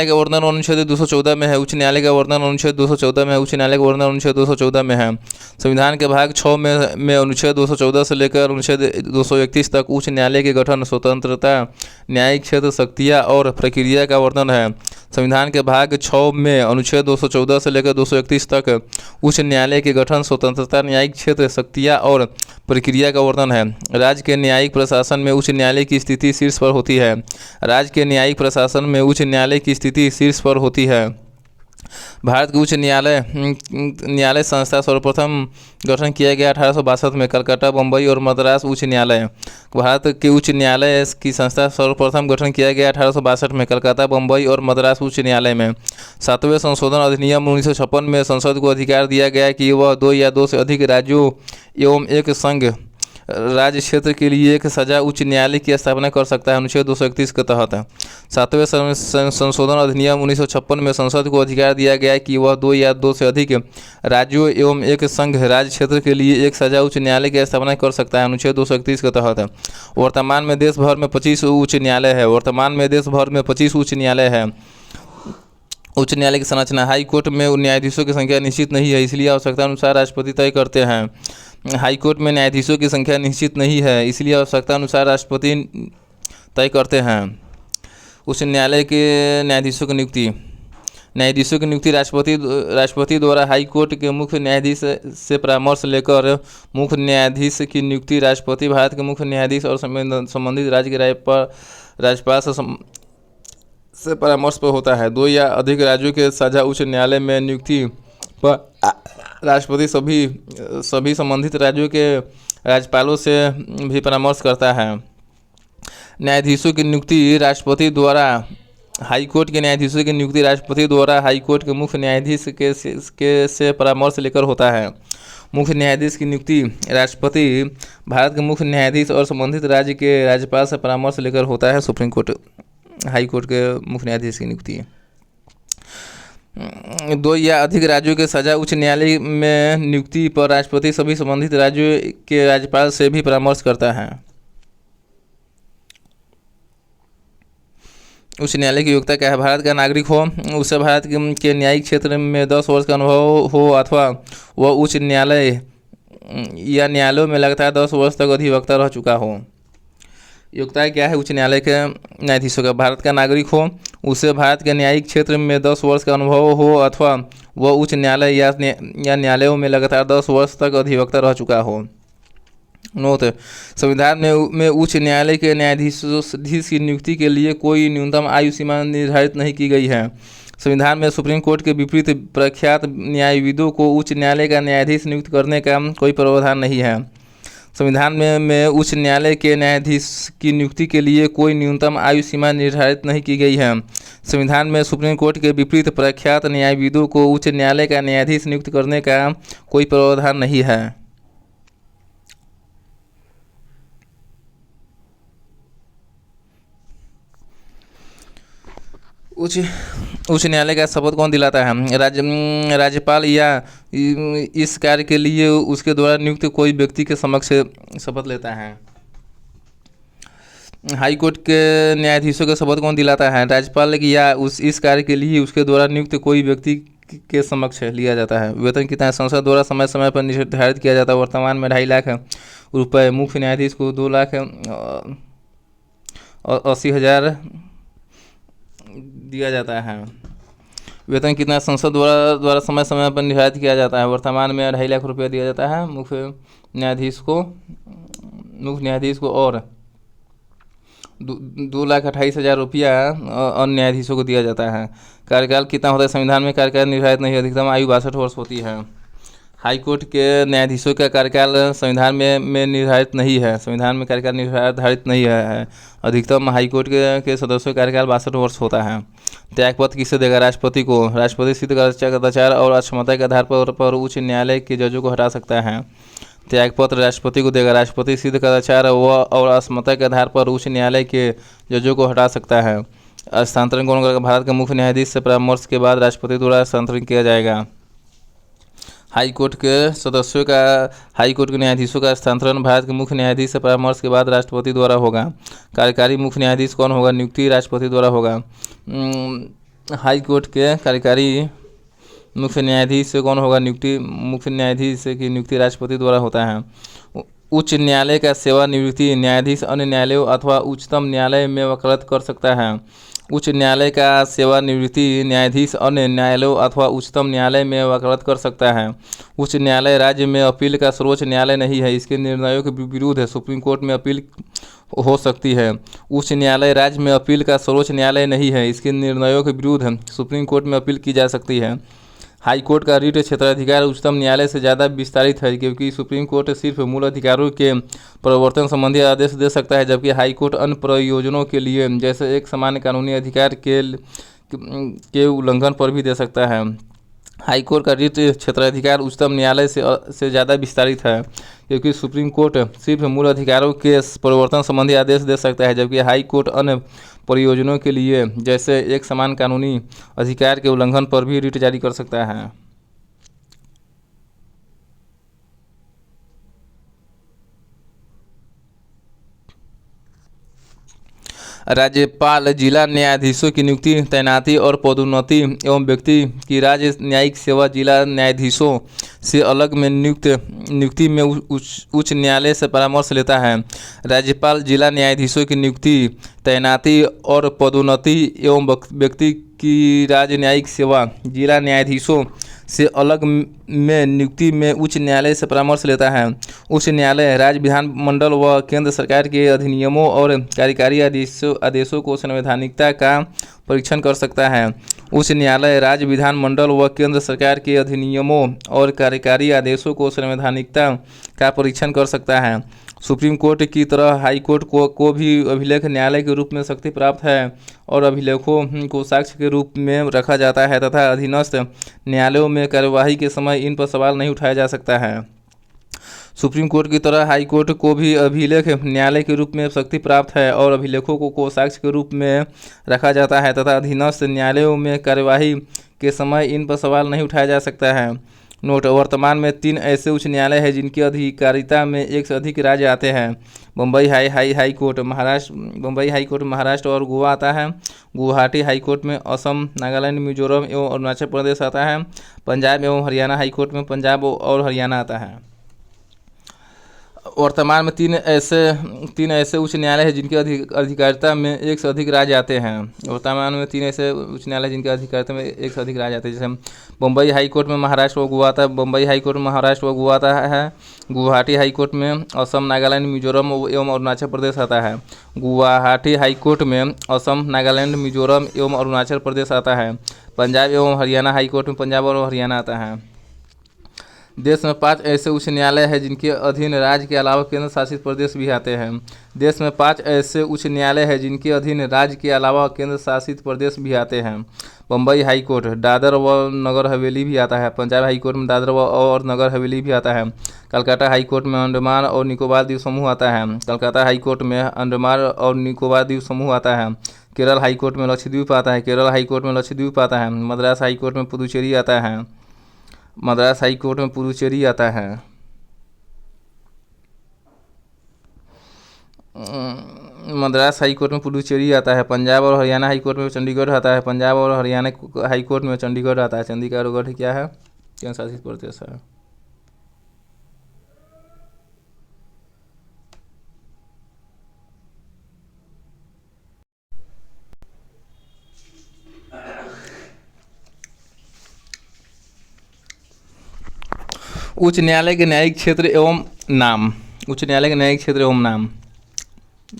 का वर्णन अनुच्छेद 214 में है। उच्च न्यायालय का वर्णन अनुच्छेद 214 में है। उच्च न्यायालय का वर्णन अनुच्छेद 214 में है। संविधान के भाग 6 में अनुच्छेद 214 से लेकर अनुच्छेद 231 तक उच्च न्यायालय के गठन, स्वतंत्रता, न्यायिक क्षेत्र, शक्तियाँ और प्रक्रिया का वर्णन है। संविधान के भाग 6 में अनुच्छेद 214 से लेकर 231 तक उच्च न्यायालय के गठन, स्वतंत्रता, न्यायिक क्षेत्र, शक्तियाँ और प्रक्रिया का वर्णन है। राज्य के न्यायिक प्रशासन में उच्च न्यायालय की स्थिति शीर्ष पर होती है। राज्य के न्यायिक प्रशासन में उच्च न्यायालय की स्थिति शीर्ष पर होती है। भारत के उच्च न्यायालय संस्था सर्वप्रथम गठन किया गया 1862 में। कलकत्ता, बम्बई और मद्रास उच्च न्यायालय। भारत के उच्च न्यायालय की संस्था सर्वप्रथम गठन किया गया 1862 में। कलकत्ता, बम्बई और मद्रास उच्च न्यायालय में। 7वें संशोधन अधिनियम 1956 में संसद को अधिकार दिया गया कि वह 2 या 2 से अधिक राज्यों एवं एक संघ राज्य क्षेत्र के लिए एक सजा उच्च न्यायालय की स्थापना कर सकता है। अनुच्छेद 231 के तहत 7वें संशोधन अधिनियम 1956 में संसद को अधिकार दिया गया कि वह 2 या 2 से अधिक राज्यों एवं एक संघ राज्य क्षेत्र के लिए एक सजा उच्च न्यायालय की स्थापना कर सकता है। अनुच्छेद 231 के तहत वर्तमान में देश भर में 25 उच्च न्यायालय है। वर्तमान में देश भर में 25 उच्च न्यायालय है। उच्च न्यायालय की संरचना। हाई कोर्ट में न्यायाधीशों की संख्या निश्चित नहीं है, इसलिए आवश्यकता अनुसार राष्ट्रपति तय करते हैं। हाई कोर्ट में न्यायाधीशों की संख्या निश्चित नहीं है, इसलिए आवश्यकता अनुसार राष्ट्रपति तय करते हैं। उच्च न्यायालय के न्यायाधीशों की नियुक्ति। न्यायाधीशों की नियुक्ति राष्ट्रपति द्वारा हाई कोर्ट के मुख्य न्यायाधीश से परामर्श लेकर मुख्य न्यायाधीश की नियुक्ति राष्ट्रपति भारत के मुख्य न्यायाधीश और संबंधित राज्य के राज्यपाल से परामर्श पर होता है। 2 या अधिक राज्यों के साझा उच्च न्यायालय में नियुक्ति पर राष्ट्रपति सभी संबंधित राज्यों के राज्यपालों से भी परामर्श करता है। न्यायाधीशों की नियुक्ति राष्ट्रपति द्वारा हाई कोर्ट के न्यायाधीशों की नियुक्ति राष्ट्रपति द्वारा हाई कोर्ट के मुख्य न्यायाधीश से परामर्श लेकर होता है। मुख्य न्यायाधीश की नियुक्ति राष्ट्रपति भारत के मुख्य न्यायाधीश और संबंधित राज्य के राज्यपाल से परामर्श लेकर होता है। सुप्रीम कोर्ट हाई कोर्ट के मुख्य न्यायाधीश की नियुक्ति। 2 या अधिक राज्यों के सजा उच्च न्यायालय में नियुक्ति पर राष्ट्रपति सभी संबंधित राज्यों के राज्यपाल से भी परामर्श करता है। उच्च न्यायालय की योग्यता क्या है? भारत का नागरिक हो, उसे भारत के न्यायिक क्षेत्र में 10 वर्ष का अनुभव हो अथवा वह उच्च न्यायालय या न्यायालयों में लगातार 10 वर्ष तक अधिवक्ता रह चुका हो। योग्यता क्या है उच्च न्यायालय के न्यायाधीशों का? भारत का नागरिक हो, उसे भारत के न्यायिक क्षेत्र में 10 वर्ष का अनुभव हो अथवा वह उच्च न्यायालय या न्यायालयों में लगातार 10 वर्ष तक अधिवक्ता रह चुका हो। नोट: संविधान में उच्च न्यायालय के न्यायाधीश की नियुक्ति के लिए कोई न्यूनतम आयु सीमा निर्धारित नहीं की गई है। संविधान में सुप्रीम कोर्ट के विपरीत प्रख्यात न्यायविदों को उच्च न्यायालय का न्यायाधीश नियुक्त करने का कोई प्रावधान नहीं है। संविधान में उच्च न्यायालय के न्यायाधीश की नियुक्ति के लिए कोई न्यूनतम आयु सीमा निर्धारित नहीं की गई है। संविधान में सुप्रीम कोर्ट के विपरीत प्रख्यात न्यायविदों को उच्च न्यायालय का न्यायाधीश नियुक्त करने का कोई प्रावधान नहीं है। उच्च न्यायालय का शपथ कौन दिलाता है? राज्यपाल या इस कार्य के लिए उसके द्वारा नियुक्त कोई व्यक्ति के समक्ष शपथ लेता है। हाई कोर्ट के न्यायाधीशों का शपथ कौन दिलाता है? राज्यपाल या इस कार्य के लिए उसके द्वारा नियुक्त कोई व्यक्ति के समक्ष लिया जाता है। वेतन कितना संसद द्वारा समय समय पर निर्धारित किया जाता है। वर्तमान में 2.5 लाख रुपये, मुख्य न्यायाधीश को 2,80,000 दिया जाता है। वेतन कितना संसद द्वारा समय समय पर निर्धारित किया जाता है। वर्तमान में 2.5 लाख रुपया दिया जाता है मुख्य न्यायाधीश को और 2,28,000 रुपया अन्य न्यायाधीशों को दिया जाता है। कार्यकाल कितना होता है? संविधान में कार्यकाल निर्धारित नहीं है। अधिकतम आयु 62 वर्ष होती है। हाई कोर्ट के न्यायाधीशों का कार्यकाल संविधान में निर्धारित नहीं है। संविधान में कार्यकाल निर्धारित नहीं है। अधिकतम हाई कोर्ट के सदस्यों का कार्यकाल 62 वर्ष होता है। त्यागपत्र किसे देगा? राष्ट्रपति को। राष्ट्रपति सिद्ध कदाचार और अक्षमता के आधार पर उच्च न्यायालय के जजों को हटा सकता है। त्यागपत्र राष्ट्रपति को देगा। राष्ट्रपति सिद्ध कदाचार और अक्षमता के आधार पर उच्च न्यायालय के जजों को हटा सकता है। हस्तांतरण कौन करेगा? भारत के मुख्य न्यायाधीश से परामर्श के बाद राष्ट्रपति द्वारा हस्तांतरण किया जाएगा। हाई कोर्ट के सदस्यों का हाई कोर्ट के न्यायाधीशों का स्थानांतरण भारत के मुख्य न्यायाधीश से परामर्श के बाद राष्ट्रपति द्वारा होगा। कार्यकारी मुख्य न्यायाधीश कौन होगा? नियुक्ति राष्ट्रपति द्वारा होगा। हाई कोर्ट के कार्यकारी मुख्य न्यायाधीश से कौन होगा? नियुक्ति मुख्य न्यायाधीश की नियुक्ति राष्ट्रपति द्वारा होता है। उच्च न्यायालय का सेवानिवृत्ति न्यायाधीश अन्य न्यायालयों अथवा उच्चतम न्यायालय में वकालत कर सकता है। उच्च न्यायालय का सेवानिवृत्ति न्यायाधीश अन्य न्यायालयों अथवा उच्चतम न्यायालय में वकालत कर सकता है। उच्च न्यायालय राज्य में अपील का सर्वोच्च न्यायालय नहीं है, इसके निर्णयों के विरुद्ध है सुप्रीम कोर्ट में अपील हो सकती है। उच्च न्यायालय राज्य में अपील का सर्वोच्च न्यायालय नहीं है, इसके निर्णयों के विरुद्ध सुप्रीम कोर्ट में अपील की जा सकती है। हाई कोर्ट का रीट क्षेत्राधिकार उच्चतम न्यायालय से ज़्यादा विस्तारित है, क्योंकि सुप्रीम कोर्ट सिर्फ मूल अधिकारों के प्रवर्तन संबंधी आदेश दे सकता है, जबकि हाई कोर्ट अन्य प्रयोजनों के लिए जैसे एक सामान्य कानूनी अधिकार के उल्लंघन पर भी दे सकता है। हाई कोर्ट का रीट क्षेत्राधिकार उच्चतम न्यायालय से ज़्यादा विस्तारित है, क्योंकि सुप्रीम कोर्ट सिर्फ मूल अधिकारों के प्रवर्तन संबंधी आदेश दे सकता है, जबकि हाई कोर्ट अन्य प्रयोजनों के लिए जैसे एक समान कानूनी अधिकार के उल्लंघन पर भी रीट जारी कर सकता है। राज्यपाल जिला न्यायाधीशों की नियुक्ति, तैनाती और पदोन्नति एवं व्यक्ति की राज्य न्यायिक सेवा जिला न्यायाधीशों से अलग में नियुक्ति में उच्च न्यायालय से परामर्श लेता है। राज्यपाल जिला न्यायाधीशों की नियुक्ति, तैनाती और पदोन्नति एवं व्यक्ति की राज्य न्यायिक सेवा जिला न्यायाधीशों से अलग में नियुक्ति में उच्च न्यायालय से परामर्श लेता है। उच्च न्यायालय राज्य विधानमंडल व केंद्र सरकार के अधिनियमों और कार्यकारी आदेशों को संवैधानिकता का परीक्षण कर सकता है। उच्च न्यायालय राज्य विधानमंडल व केंद्र सरकार के अधिनियमों और कार्यकारी आदेशों को संवैधानिकता का परीक्षण कर सकता है। सुप्रीम कोर्ट की तरह हाई कोर्ट को भी अभिलेख न्यायालय के रूप में शक्ति प्राप्त है और अभिलेखों को साक्ष्य के रूप में रखा जाता है तथा अधीनस्थ न्यायालयों में कार्यवाही के समय इन पर सवाल नहीं उठाया जा सकता है। सुप्रीम कोर्ट की तरह हाई कोर्ट को भी अभिलेख न्यायालय के रूप में शक्ति प्राप्त है और अभिलेखों को साक्ष्य के रूप में रखा जाता है तथा अधीनस्थ न्यायालयों में कार्यवाही के समय इन पर सवाल नहीं उठाया जा सकता है। नोट: वर्तमान में 3 ऐसे उच्च न्यायालय हैं जिनकी अधिकारिता में एक से अधिक राज्य आते हैं। बम्बई हाई कोर्ट महाराष्ट्र और गोवा आता है। गुवाहाटी हाई कोर्ट में असम, नागालैंड, मिजोरम एवं अरुणाचल प्रदेश आता है। पंजाब एवं हरियाणा हाई कोर्ट में पंजाब और हरियाणा आता है। वर्तमान में 3 ऐसे उच्च न्यायालय हैं जिनकी अधिकारिता में एक से अधिक राज्य आते हैं। वर्तमान में 3 ऐसे उच्च न्यायालय जिनकी अधिकारिता में एक से अधिक राज्य आते हैं, जैसे बम्बई हाई कोर्ट में महाराष्ट्र व गोवा आता है। बम्बई हाई कोर्ट में महाराष्ट्र व गोवा आता है। गुवाहाटी हाई कोर्ट में असम, नागालैंड, मिजोरम एवं अरुणाचल प्रदेश आता है। गुवाहाटी हाई कोर्ट में असम, नागालैंड, मिजोरम एवं अरुणाचल प्रदेश आता है। पंजाब एवं हरियाणा हाई कोर्ट में पंजाब और हरियाणा आता है। देश में 5 ऐसे उच्च न्यायालय हैं जिनके अधीन राज्य के अलावा केंद्र शासित प्रदेश भी आते हैं। देश में 5 ऐसे उच्च न्यायालय हैं जिनके अधीन राज्य के अलावा केंद्र शासित प्रदेश भी आते हैं। बम्बई हाई कोर्ट दादर व नगर हवेली भी आता है। पंजाब हाई कोर्ट में दादर और नगर हवेली भी आता है। कलकत्ता हाई कोर्ट में अंडमान और निकोबार द्वीप समूह आता है। कलकत्ता हाई कोर्ट में अंडमान और निकोबार द्वीप समूह आता है। केरल हाई कोर्ट में लक्षद्वीप आता है। केरल हाई कोर्ट में लक्षद्वीप आता है। मद्रास हाई कोर्ट में पुदुचेरी आता है। मद्रास हाई कोर्ट में पुदुचेरी आता है। मद्रास हाई कोर्ट में पुदुचेरी आता है। पंजाब और हरियाणा हाई कोर्ट में चंडीगढ़ आता है। पंजाब और हरियाणा हाई कोर्ट में चंडीगढ़ आता है। चंडीगढ़ क्या है? केंद्र शासित प्रदेश है। उच्च न्यायालय के न्यायिक क्षेत्र एवं नाम। उच्च न्यायालय के न्यायिक क्षेत्र एवं नाम।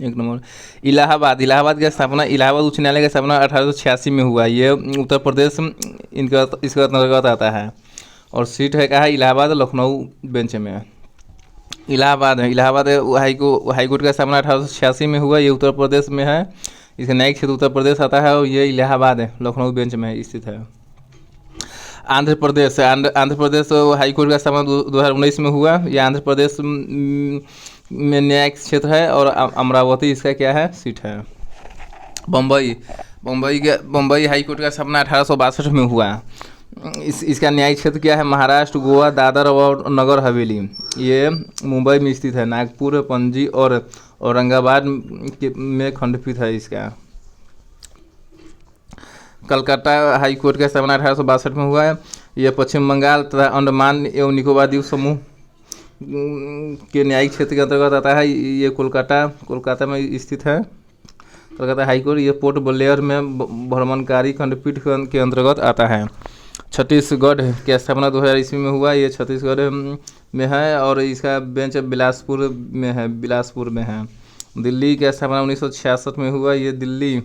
1 नंबर इलाहाबाद की स्थापना इलाहाबाद उच्च न्यायालय की स्थापना 1886 में हुआ। ये उत्तर प्रदेश इसके अंतर्गत आता है और सीट है कहाँ? इलाहाबाद लखनऊ बेंच में। इलाहाबाद हाई कोर्ट का स्थापना 1886 में हुआ। ये उत्तर प्रदेश में है। इसका न्यायिक क्षेत्र उत्तर प्रदेश आता है और ये इलाहाबाद है, लखनऊ बेंच में स्थित है। आंध्र प्रदेश हाई कोर्ट का स्थापना 2019 में हुआ। यह आंध्र प्रदेश में न्यायिक क्षेत्र है और अमरावती इसका क्या है? सीट है। बम्बई हाई कोर्ट का स्थापना 1862 में हुआ। इसका न्यायिक क्षेत्र क्या है? महाराष्ट्र, गोवा, दादर और नगर हवेली। ये मुंबई में स्थित है। नागपुर, पणजी और औरंगाबाद में खंडपीठ है इसका। कलकत्ता हाई कोर्ट का स्थापना 1862 में हुआ है। यह पश्चिम बंगाल तथा अंडमान एवं निकोबार द्वीप समूह के न्यायिक क्षेत्र के अंतर्गत आता है। ये कोलकाता में स्थित है। कलकत्ता हाई कोर्ट ये पोर्ट ब्लेयर में भ्रमणकारी खंडपीठ के अंतर्गत आता है। छत्तीसगढ़ की स्थापना 2000 ईस्वी में हुआ। ये छत्तीसगढ़ में है और इसका बेंच बिलासपुर में है। दिल्ली की स्थापना 1966 में हुआ। ये दिल्ली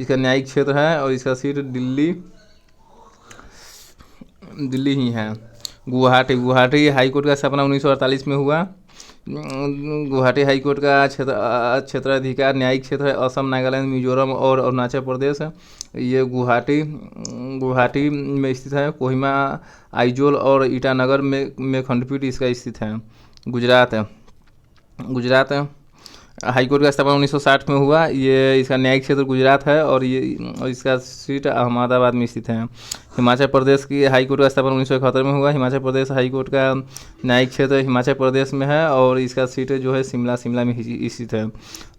इसका न्यायिक क्षेत्र है और इसका सीट दिल्ली ही है। गुवाहाटी हाई कोर्ट का स्थापना 1948 में हुआ। गुवाहाटी हाई कोर्ट का क्षेत्राधिकार न्यायिक क्षेत्र है असम, नागालैंड, मिजोरम और अरुणाचल प्रदेश। ये गुवाहाटी में स्थित है। कोहिमा, आइजोल और ईटानगर में खंडपीठ इसका स्थित है। गुजरात हाई कोर्ट का स्थापना 1960 में हुआ। ये इसका न्यायिक क्षेत्र गुजरात है और इसका सीट अहमदाबाद में स्थित है। हिमाचल प्रदेश की हाई कोर्ट का स्थापना 1971 में हुआ। हिमाचल प्रदेश हाई कोर्ट का न्यायिक क्षेत्र हिमाचल प्रदेश में है और इसका सीट जो है शिमला में स्थित है।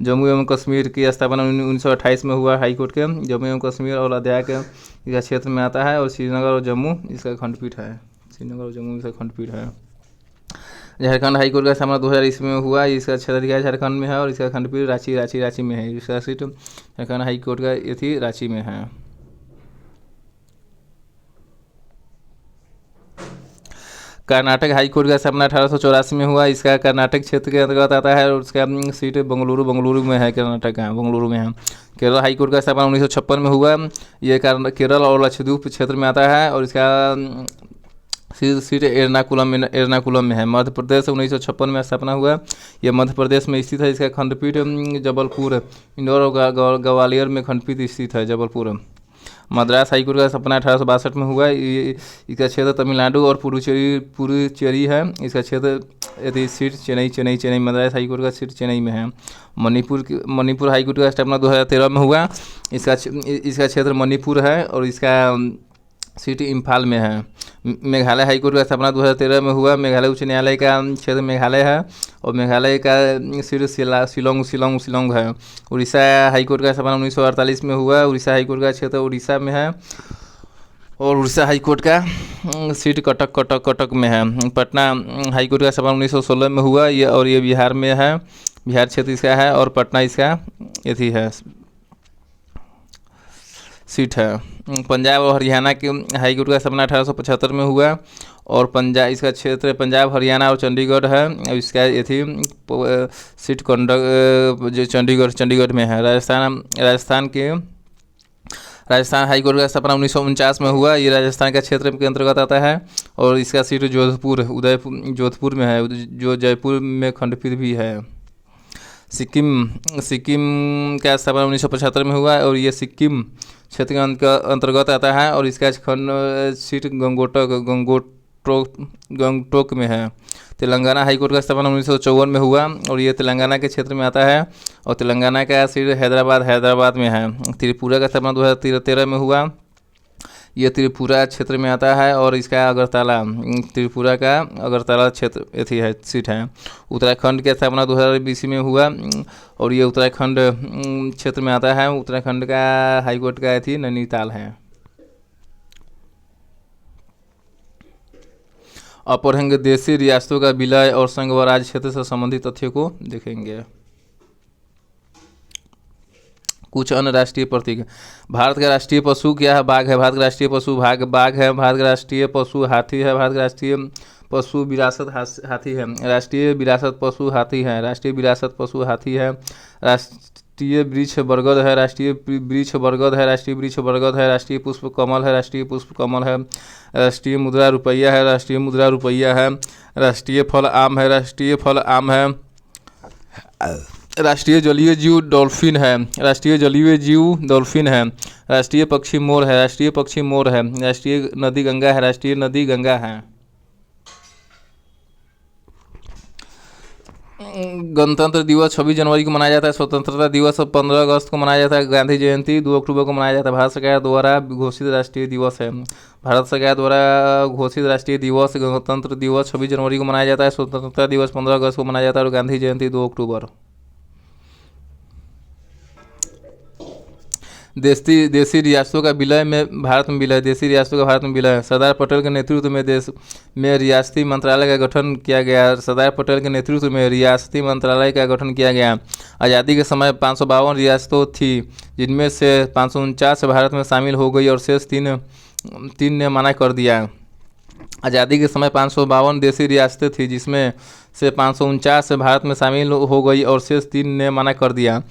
जम्मू एवं कश्मीर की स्थापना 1928 में हुआ। हाई कोर्ट के जम्मू एवं कश्मीर और लद्दाख इसका क्षेत्र में आता है और श्रीनगर और जम्मू इसका खंडपीठ है। झारखंड हाई कोर्ट का स्थापना 2000 ईस्वी में हुआ। इसका क्षेत्राधिकार झारखंड में है और इसका खंडपीठ रांची में है। इसका सीट झारखंड हाई कोर्ट का यथी रांची में है। कर्नाटक हाई कोर्ट का स्थापना 1884 में हुआ। इसका कर्नाटक क्षेत्र के अंतर्गत आता है और उसका सीट बंगलुरु में है। कर्नाटक का बंगलुरु में है। केरल हाई कोर्ट का स्थापना 1956 में हुआ। ये केरल और लक्षद्वीप क्षेत्र में आता है और इसका सीट एर्नाकुलम में है। मध्य प्रदेश 1956 में स्थापना हुआ। यह मध्य प्रदेश में स्थित है। इसका खंडपीठ जबलपुर, इंदौर और ग्वालियर में खंडपीठ स्थित है। जबलपुर। मद्रास हाई कोर्ट का स्थापना 1862 में हुआ। इसका क्षेत्र तमिलनाडु और पुडुचेरी है। इसका क्षेत्र यदि seat Chennai Madras high court का सीट चेन्नई में है। मणिपुर हाई कोर्ट का स्थापना 2013 में हुआ। इसका क्षेत्र मणिपुर है और इसका सीट इम्फाल में है। मेघालय हाई कोर्ट का स्थापना 2013 में हुआ। मेघालय उच्च न्यायालय का क्षेत्र मेघालय है और मेघालय का सीट शिलोंग है। उड़ीसा हाई कोर्ट का स्थापना 1948 में हुआ। उड़ीसा हाई कोर्ट का क्षेत्र उड़ीसा में है और उड़ीसा हाई कोर्ट का सीट कटक में है। पटना हाई कोर्ट का स्थापना 1916 में हुआ। ये बिहार में है। बिहार क्षेत्र इसका है और पटना इसका यथी है सीट है। पंजाब और हरियाणा के हाई कोर्ट का स्थापना 1875 में हुआ और इसका क्षेत्र पंजाब, हरियाणा और चंडीगढ़ है। इसका यथी सीट जो चंडीगढ़ में है। राजस्थान हाई कोर्ट का स्थापना 1949 में हुआ। ये राजस्थान का क्षेत्र के अंतर्गत आता है और इसका सीट जोधपुर में है, जो जयपुर में खंडपीठ भी है। सिक्किम का स्थापना 1975 में हुआ और ये सिक्किम क्षेत्र के अंतर्गत आता है और इसका सीट गंगटोक में है। तेलंगाना हाई कोर्ट का स्थापना 1954 में हुआ और ये तेलंगाना के क्षेत्र में आता है और तेलंगाना का सीट हैदराबाद में है। त्रिपुरा का स्थापना 2013 में हुआ। ये त्रिपुरा क्षेत्र में आता है और इसका त्रिपुरा का अगरतला क्षेत्र यथी है सीट है। उत्तराखंड की स्थापना 2020 में हुआ और ये उत्तराखंड क्षेत्र में आता है। उत्तराखंड का हाई कोर्ट का यथी नैनीताल है। अब पढ़ेंगे देशी रियासतों का विलय और संघ व राज्य क्षेत्र से संबंधित तथ्यों को देखेंगे। कुछ अन्य राष्ट्रीय प्रतीक। भारत का राष्ट्रीय पशु क्या है? बाघ है। भारत का राष्ट्रीय पशु बाघ है। भारत का राष्ट्रीय पशु हाथी है। भारत का राष्ट्रीय पशु विरासत हाथी है। राष्ट्रीय विरासत पशु हाथी है। राष्ट्रीय विरासत पशु हाथी है। राष्ट्रीय वृक्ष बरगद है। राष्ट्रीय वृक्ष बरगद है। राष्ट्रीय वृक्ष बरगद है। राष्ट्रीय पुष्प कमल है। राष्ट्रीय पुष्प कमल है। राष्ट्रीय मुद्रा रुपया है। राष्ट्रीय मुद्रा रुपया है। राष्ट्रीय फल आम है। राष्ट्रीय फल आम है। राष्ट्रीय जलीय जीव डॉल्फिन है। राष्ट्रीय जलीय जीव डॉल्फिन है। राष्ट्रीय पक्षी मोर है। राष्ट्रीय पक्षी मोर है। राष्ट्रीय नदी गंगा है। राष्ट्रीय नदी गंगा है। गणतंत्र दिवस 26 जनवरी को मनाया जाता है। स्वतंत्रता दिवस 15 अगस्त को मनाया जाता है। गांधी जयंती 2 अक्टूबर को मनाया जाता है। भारत सरकार द्वारा घोषित राष्ट्रीय दिवस है। भारत सरकार द्वारा घोषित राष्ट्रीय दिवस गणतंत्र दिवस 26 जनवरी को मनाया जाता है। स्वतंत्रता दिवस 15 अगस्त को मनाया जाता है और गांधी जयंती 2 अक्टूबर। देशी रियासतों का विलय में भारत में विलय। देशी रियासतों का भारत में विलय। सरदार पटेल के नेतृत्व में देश में रियासती मंत्रालय का गठन किया गया। सरदार पटेल के नेतृत्व में रियासती मंत्रालय का गठन किया गया। आज़ादी के समय 552 रियासतों थी, जिनमें से 549 भारत में शामिल हो गई और शेष तीन ने मना कर दिया। आज़ादी के समय 552 देशी रियासतें थी, जिसमें से 549 भारत में शामिल हो गई और शेष 3 ने मना कर दिया।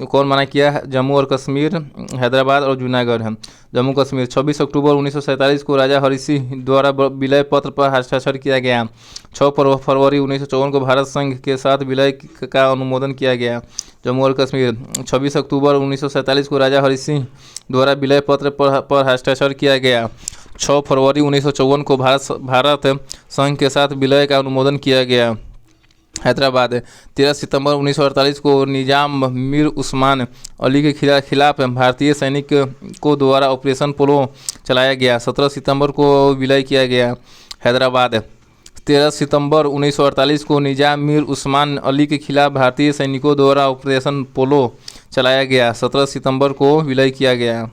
कौन मना किया? जम्मू और कश्मीर, हैदराबाद और जूनागढ़ है। जम्मू कश्मीर 26 अक्टूबर 1947 को राजा हरि सिंह द्वारा विलय पत्र पर हस्ताक्षर किया गया। 6 फरवरी 1954 को भारत संघ के साथ विलय का अनुमोदन किया गया। जम्मू और कश्मीर 26 अक्टूबर 1947 को राजा हरि सिंह द्वारा विलय पत्र पर हस्ताक्षर किया गया। 6 फरवरी 1954 को भारत संघ के साथ विलय का अनुमोदन किया गया। हैदराबाद 13 सितंबर 1948 को निजाम मीर उस्मान अली के खिलाफ भारतीय सैनिक को द्वारा ऑपरेशन पोलो चलाया गया। 17 सितंबर को विलय किया गया। हैदराबाद 13 सितंबर 1948 को निजाम मीर उस्मान अली के खिलाफ भारतीय सैनिकों द्वारा ऑपरेशन पोलो चलाया गया। 17 सितंबर को विलय किया गया।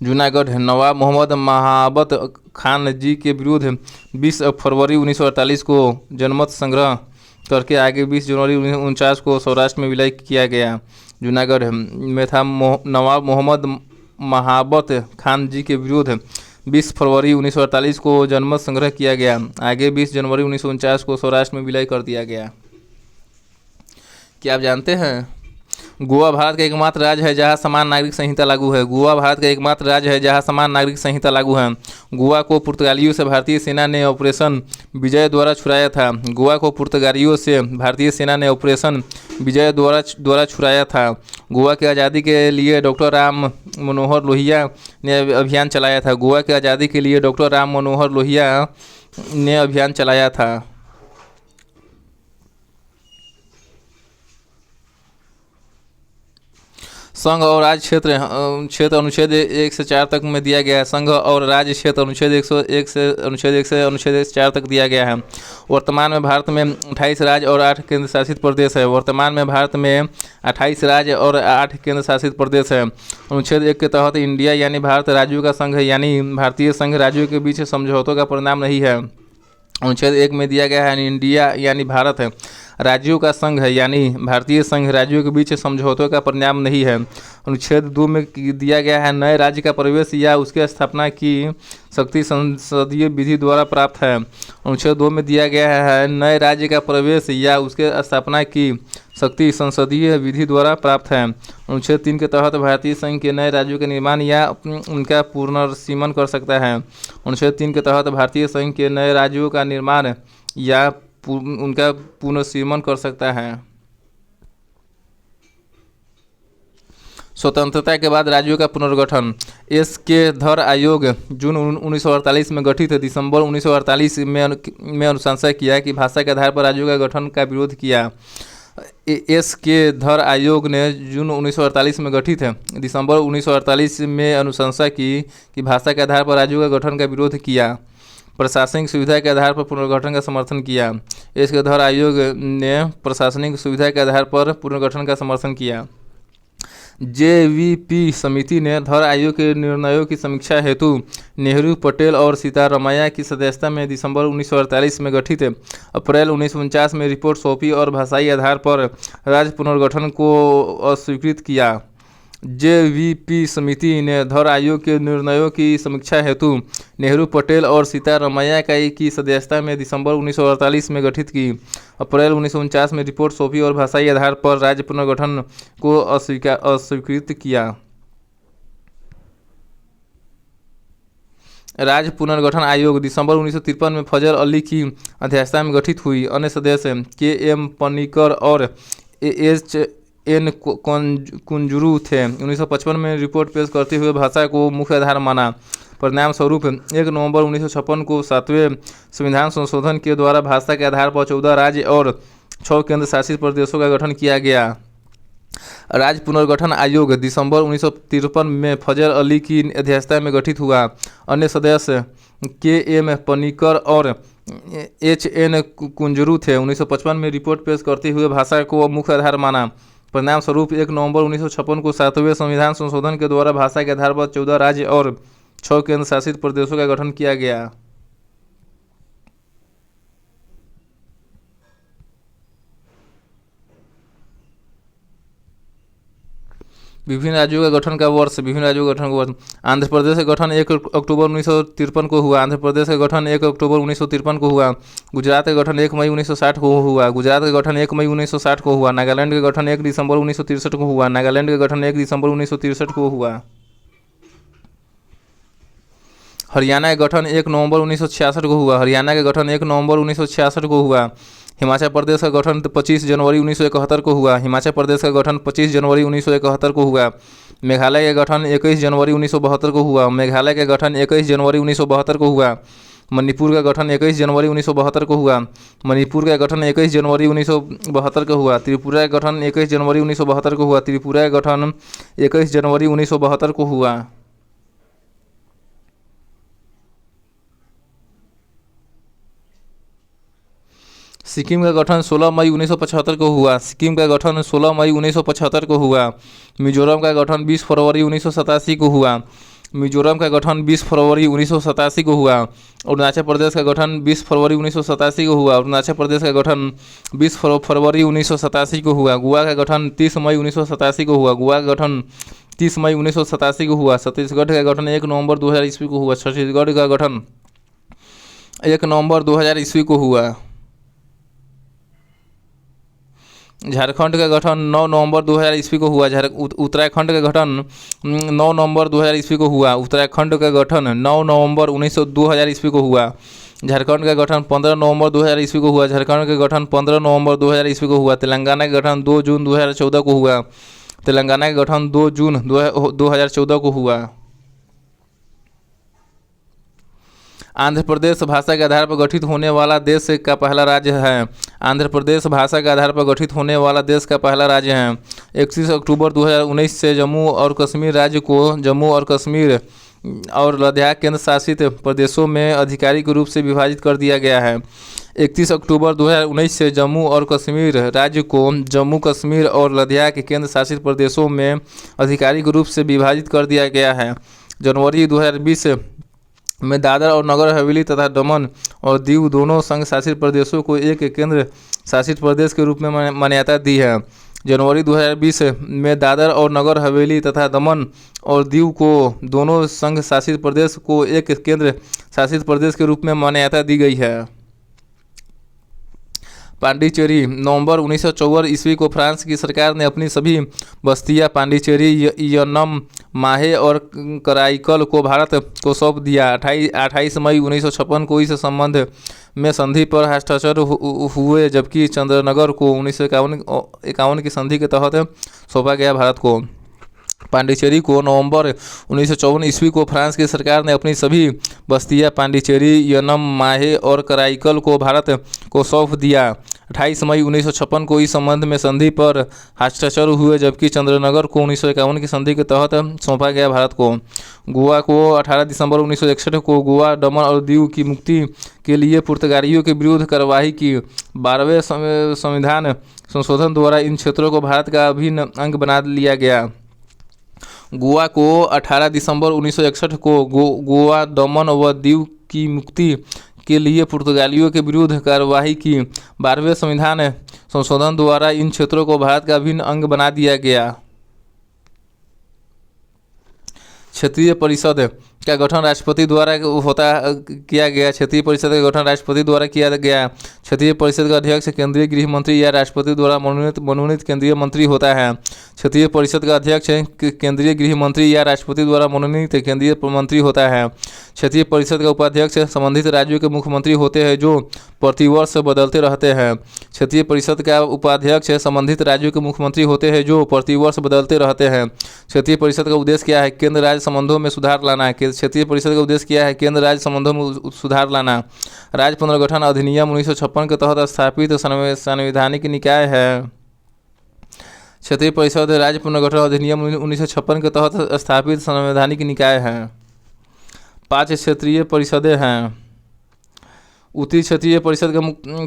जूनागढ़ नवाब मोहम्मद महाबत खान जी के विरुद्ध 20 फरवरी 1948 को जनमत संग्रह करके आगे 20 जनवरी 1949 को सौराष्ट्र में विलय किया गया। जूनागढ़ में था नवाब मोहम्मद महाबत खान जी के विरुद्ध 20 फरवरी 1948 को जनमत संग्रह किया गया। आगे 20 जनवरी 1949 को सौराष्ट्र में विलय कर दिया गया। क्या आप जानते हैं गोवा भारत का एकमात्र राज्य है जहां समान नागरिक संहिता लागू है। गोवा भारत का एकमात्र राज्य है जहां समान नागरिक संहिता लागू है। गोवा को पुर्तगालियों से भारतीय सेना ने ऑपरेशन विजय द्वारा छुड़ाया था। गोवा को पुर्तगालियों से भारतीय सेना ने ऑपरेशन विजय द्वारा छुड़ाया था। गोवा की आज़ादी के लिए डॉक्टर राम मनोहर लोहिया ने अभियान चलाया था। गोवा की आज़ादी के लिए डॉक्टर राम मनोहर लोहिया ने अभियान चलाया था। संघ और राज्य क्षेत्र अनुच्छेद 1 से 4 तक में दिया गया है। संघ और राज्य क्षेत्र अनुच्छेद 101 से अनुच्छेद 4 तक दिया गया है। वर्तमान में भारत में 28 राज्य और 8 केंद्र शासित प्रदेश है। वर्तमान में भारत में 28 राज्य और 8 केंद्र शासित प्रदेश है। अनुच्छेद 1 के तहत इंडिया यानी भारत राज्यों का संघ है, यानी भारतीय संघ राज्यों के बीच समझौतों का परिणाम नहीं है। अनुच्छेद 1 में दिया गया है इंडिया यानी भारत है राज्यों का संघ है, यानी भारतीय संघ राज्यों के बीच समझौतों का परिणाम नहीं है। अनुच्छेद 2 में दिया गया है नए राज्य का प्रवेश या उसकी स्थापना की शक्ति संसदीय विधि द्वारा प्राप्त है। अनुच्छेद 2 में दिया गया है नए राज्य का प्रवेश या उसके स्थापना की शक्ति संसदीय विधि द्वारा प्राप्त है। अनुच्छेद 3 के तहत भारतीय संघ के नए राज्यों के निर्माण या उनका पुनर्सीमन कर सकता है। अनुच्छेद 3 के तहत भारतीय संघ के नए राज्यों का निर्माण या उनका पुनर्सीमन कर सकता है। स्वतंत्रता के बाद राज्यों का पुनर्गठन। एस के धर आयोग जून 1948 में गठित है। दिसंबर 1948 में अनुशंसा किया कि भाषा के आधार पर राज्यों का गठन का विरोध किया। एस के धर आयोग ने जून 1948 में गठित है। दिसंबर 1948 में अनुशंसा की कि भाषा के आधार पर राज्यों का गठन का विरोध किया। प्रशासनिक सुविधा के आधार पर पुनर्गठन का समर्थन किया। एस के धर आयोग ने प्रशासनिक सुविधा के आधार पर पुनर्गठन का समर्थन किया। जेवीपी समिति ने धर आयोग के निर्णयों की समीक्षा हेतु नेहरू, पटेल और सीतारमैया की सदस्यता में दिसंबर 1948 में गठित अप्रैल 1949 में रिपोर्ट सौंपी और भाषाई आधार पर राज्य पुनर्गठन को अस्वीकृत किया। जेवीपी समिति ने धर आयोग के निर्णयों की समीक्षा हेतु नेहरू, पटेल और सीतारमैया की सदस्यता में दिसंबर 1948 में गठित की अप्रैल 1949 में रिपोर्ट सौंपी और भाषाई आधार पर राज्य पुनर्गठन को अस्वीकृत किया। राज्य पुनर्गठन आयोग दिसंबर 1953 में फजल अली की अध्यक्षता में गठित हुई। अन्य सदस्य के.एम. पनिकर और एच.एन. कुंजरू थे। 1955 में रिपोर्ट पेश करते हुए भाषा को मुख्य आधार माना। परिणाम स्वरूप 1 नवंबर 1956 को 7वें संविधान संशोधन के द्वारा भाषा के आधार पर 14 राज्य और 6 केंद्र शासित प्रदेशों का गठन किया गया। राज्य पुनर्गठन आयोग दिसंबर 1953 में फजल अली की अध्यक्षता में गठित हुआ। अन्य सदस्य के.एम. पनिकर और H.N. कुंजरू थे। 1955 में रिपोर्ट पेश करते हुए भाषा को मुख्य आधार माना। परिणाम स्वरूप 1 नवंबर 1956 को 7वें संविधान संशोधन के द्वारा भाषा के आधार पर 14 राज्य और 6 केंद्र शासित प्रदेशों का गठन किया गया। विभिन्न राज्यों का गठन का वर्ष। विभिन्न राज्यों का गठन का वर्ष। आंध्र प्रदेश का गठन 1 अक्टूबर 1953 को हुआ। आंध्र प्रदेश का गठन 1 अक्टूबर 1953 को हुआ। गुजरात का गठन 1 मई 1960 को हुआ। गुजरात का गठन 1 मई 1960 को हुआ। नागालैंड का गठन 1 दिसंबर 1963 को हुआ। नागालैंड का गठन 1 दिसंबर 1963 को हुआ। हरियाणा का गठन 1 नवंबर 1966 को हुआ। हरियाणा का गठन 1 नवंबर 1966 को हुआ। हिमाचल प्रदेश का गठन 25 जनवरी 1971 को हुआ। हिमाचल प्रदेश का गठन 25 जनवरी 1971 को हुआ। मेघालय का गठन 21 जनवरी 1972 को हुआ। मेघालय का गठन 21 जनवरी 1972 को हुआ। मणिपुर का गठन 21 जनवरी 1972 को हुआ। मणिपुर का गठन 21 जनवरी 1972 को हुआ। त्रिपुरा का गठन 21 जनवरी 1972 को हुआ। त्रिपुरा का गठन 21 जनवरी 1972 को हुआ। सिक्किम का गठन 16 मई 1975 को हुआ। सिक्किम का गठन 16 मई 1975 को हुआ। मिजोरम का गठन 20 फरवरी 1987 को हुआ। मिजोरम का गठन 20 फरवरी 1987 को हुआ। अरुणाचल प्रदेश का गठन 20 फरवरी 1987 को हुआ। अरुणाचल प्रदेश का गठन 20 फरवरी 1987 को हुआ। गोवा का गठन 30 मई 1987 को हुआ। गोवा का गठन 30 मई 1987 को हुआ। छत्तीसगढ़ का गठन 1 नवंबर 2000 ईस्वी को हुआ। छत्तीसगढ़ का गठन 1 नवंबर 2000 ईस्वी को हुआ। झारखंड का गठन 9 नवंबर 2000 ईस्वी को हुआ। उत्तराखंड का गठन 9 नवंबर 2000 ईस्वी को हुआ। उत्तराखंड का गठन 9 नवंबर 2000 ईस्वी को हुआ। झारखंड का गठन 15 नवंबर 2000 ईस्वी को हुआ। झारखंड का गठन 15 नवंबर 2000 ईस्वी को हुआ। तेलंगाना का गठन 2 जून 2014 को हुआ। तेलंगाना का गठन 2 जून 2014 को हुआ। आंध्र प्रदेश भाषा के आधार पर गठित होने वाला देश का पहला राज्य है। आंध्र प्रदेश भाषा के आधार पर गठित होने वाला देश का पहला राज्य है। 31 अक्टूबर 2019 से जम्मू और कश्मीर राज्य को जम्मू और कश्मीर और लद्दाख केंद्र शासित प्रदेशों में आधिकारिक रूप से विभाजित कर दिया गया है। 31 अक्टूबर 2019 से जम्मू और कश्मीर राज्य को जम्मू कश्मीर और लद्दाख केंद्र शासित प्रदेशों में आधिकारिक रूप से विभाजित कर दिया गया है। जनवरी 2020 में दादर और नगर हवेली तथा दमन और दीव दोनों संघ शासित प्रदेशों को एक केंद्र शासित प्रदेश के रूप में मान्यता दी है। जनवरी 2020 में दादर और नगर हवेली तथा दमन और दीव को दोनों संघ शासित प्रदेश को एक केंद्र शासित प्रदेश के रूप में मान्यता दी गई है। पांडिचेरी नवंबर 1954 ईस्वी को फ्रांस की सरकार ने अपनी सभी बस्तियां पांडिचेरी, यन्नम, माहे और कराईकल को भारत को सौंप दिया। 28 मई 1956 को इस संबंध में संधि पर हस्ताक्षर हुए, जबकि चंद्रनगर को 1951 की संधि के तहत सौंपा गया भारत को। पांडिचेरी को नवंबर 1954 ईस्वी को फ्रांस की सरकार ने अपनी सभी बस्तियां पांडिचेरी, यन्नम, माहे और कराईकल को भारत को सौंप दिया। 28 मई 1956 को इस संबंध में संधि पर हस्ताक्षर हुए, जबकि चंद्रनगर को 1951 की संधि के तहत सौंपा गया भारत को। गोवा को 18 दिसंबर 1961 को गोवा, दमन और दीव की मुक्ति के लिए पुर्तगालियों के विरुद्ध कार्रवाई की 12वें संविधान संशोधन द्वारा इन क्षेत्रों को भारत का अभिन्न अंग बना लिया गया। गोवा को 18 दिसंबर 1961 को गोवा, दमन व दीव की मुक्ति के लिए पुर्तगालियों के विरुद्ध कार्यवाही की 12वें संविधान संशोधन द्वारा इन क्षेत्रों को भारत का अभिन्न अंग बना दिया गया। क्षेत्रीय परिषद का गठन राष्ट्रपति द्वारा किया गया। क्षेत्रीय परिषद का गठन राष्ट्रपति द्वारा किया गया। क्षेत्रीय परिषद का अध्यक्ष केंद्रीय गृह मंत्री या राष्ट्रपति द्वारा मनोनीत केंद्रीय मंत्री होता है। क्षेत्रीय परिषद का अध्यक्ष केंद्रीय गृह मंत्री या राष्ट्रपति द्वारा मनोनीत केंद्रीय मंत्री होता है। क्षेत्रीय परिषद का उपाध्यक्ष संबंधित राज्यों के मुख्यमंत्री होते हैं, जो प्रतिवर्ष बदलते रहते हैं। क्षेत्रीय परिषद का उपाध्यक्ष संबंधित राज्यों के मुख्यमंत्री होते हैं, जो प्रतिवर्ष बदलते रहते हैं। क्षेत्रीय परिषद का उद्देश्य क्या है? केंद्र राज्य संबंधों में सुधार लाना। क्षेत्रीय परिषद का उद्देश्य क्या है? केंद्र राज्य संबंधों में सुधार लाना। राज्य पुनर्गठन अधिनियम 1956 के तहत स्थापित संवैधानिक निकाय है। क्षेत्रीय परिषद राज्य पुनर्गठन अधिनियम 1956 के तहत स्थापित संवैधानिक निकाय है। 5 क्षेत्रीय परिषदें हैं। उत्तरी क्षेत्रीय परिषद का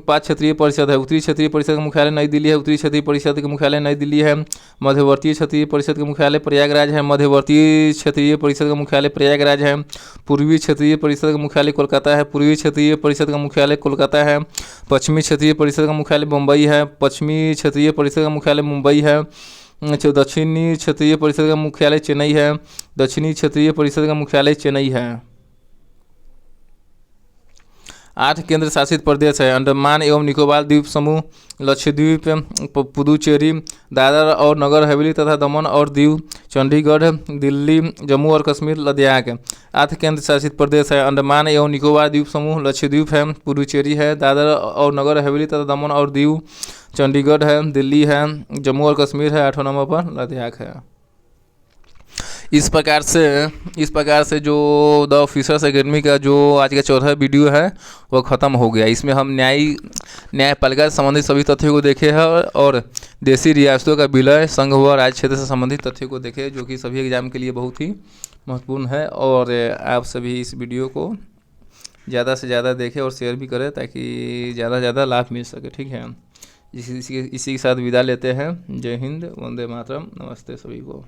5 क्षेत्रीय परिषद है। उत्तरी क्षेत्रीय परिषद का मुख्यालय नई दिल्ली है। उत्तरी क्षेत्रीय परिषद का मुख्यालय नई दिल्ली है। मध्यवर्ती क्षेत्रीय परिषद का मुख्यालय प्रयागराज है। मध्यवर्ती क्षेत्रीय परिषद का मुख्यालय प्रयागराज है। पूर्वी क्षेत्रीय परिषद का मुख्यालय कोलकाता है। पूर्वी क्षेत्रीय परिषद का मुख्यालय कोलकाता है। पश्चिमी क्षेत्रीय परिषद का मुख्यालय मुंबई है। पश्चिमी क्षेत्रीय परिषद का मुख्यालय मुंबई है। दक्षिणी क्षेत्रीय परिषद का मुख्यालय चेन्नई है। दक्षिणी क्षेत्रीय परिषद का मुख्यालय चेन्नई है। 8 केंद्र शासित प्रदेश है। अंडमान एवं निकोबार द्वीप समूह, लक्षद्वीप, पुदुचेरी, दादरा और नगर हवेली तथा दमन और दीव, चंडीगढ़, दिल्ली, जम्मू और कश्मीर, लद्दाख। 8 केंद्र शासित प्रदेश है। अंडमान एवं निकोबार द्वीप समूह, लक्षद्वीप है, पुदुचेरी है, दादरा और नगर हवेली तथा दमन और दीव, चंडीगढ़ है, दिल्ली है, जम्मू और कश्मीर है, 8वें नंबर पर लद्दाख है। इस प्रकार से जो द ऑफिसर्स एकेडमी का जो आज का चौथा वीडियो है वो ख़त्म हो गया। इसमें हम न्यायपालिका से संबंधित सभी तथ्यों को देखे हैं और देशी रियासतों का विलय, संघ व राज्य क्षेत्र से संबंधित तथ्यों को देखे, जो कि सभी एग्जाम के लिए बहुत ही महत्वपूर्ण है। और आप सभी इस वीडियो को ज़्यादा से ज़्यादा देखें और शेयर भी करें ताकि ज़्यादा से ज़्यादा लाभ मिल सके। ठीक है, इसी के साथ विदा लेते हैं। जय हिंद, वंदे मातरम, नमस्ते सभी को।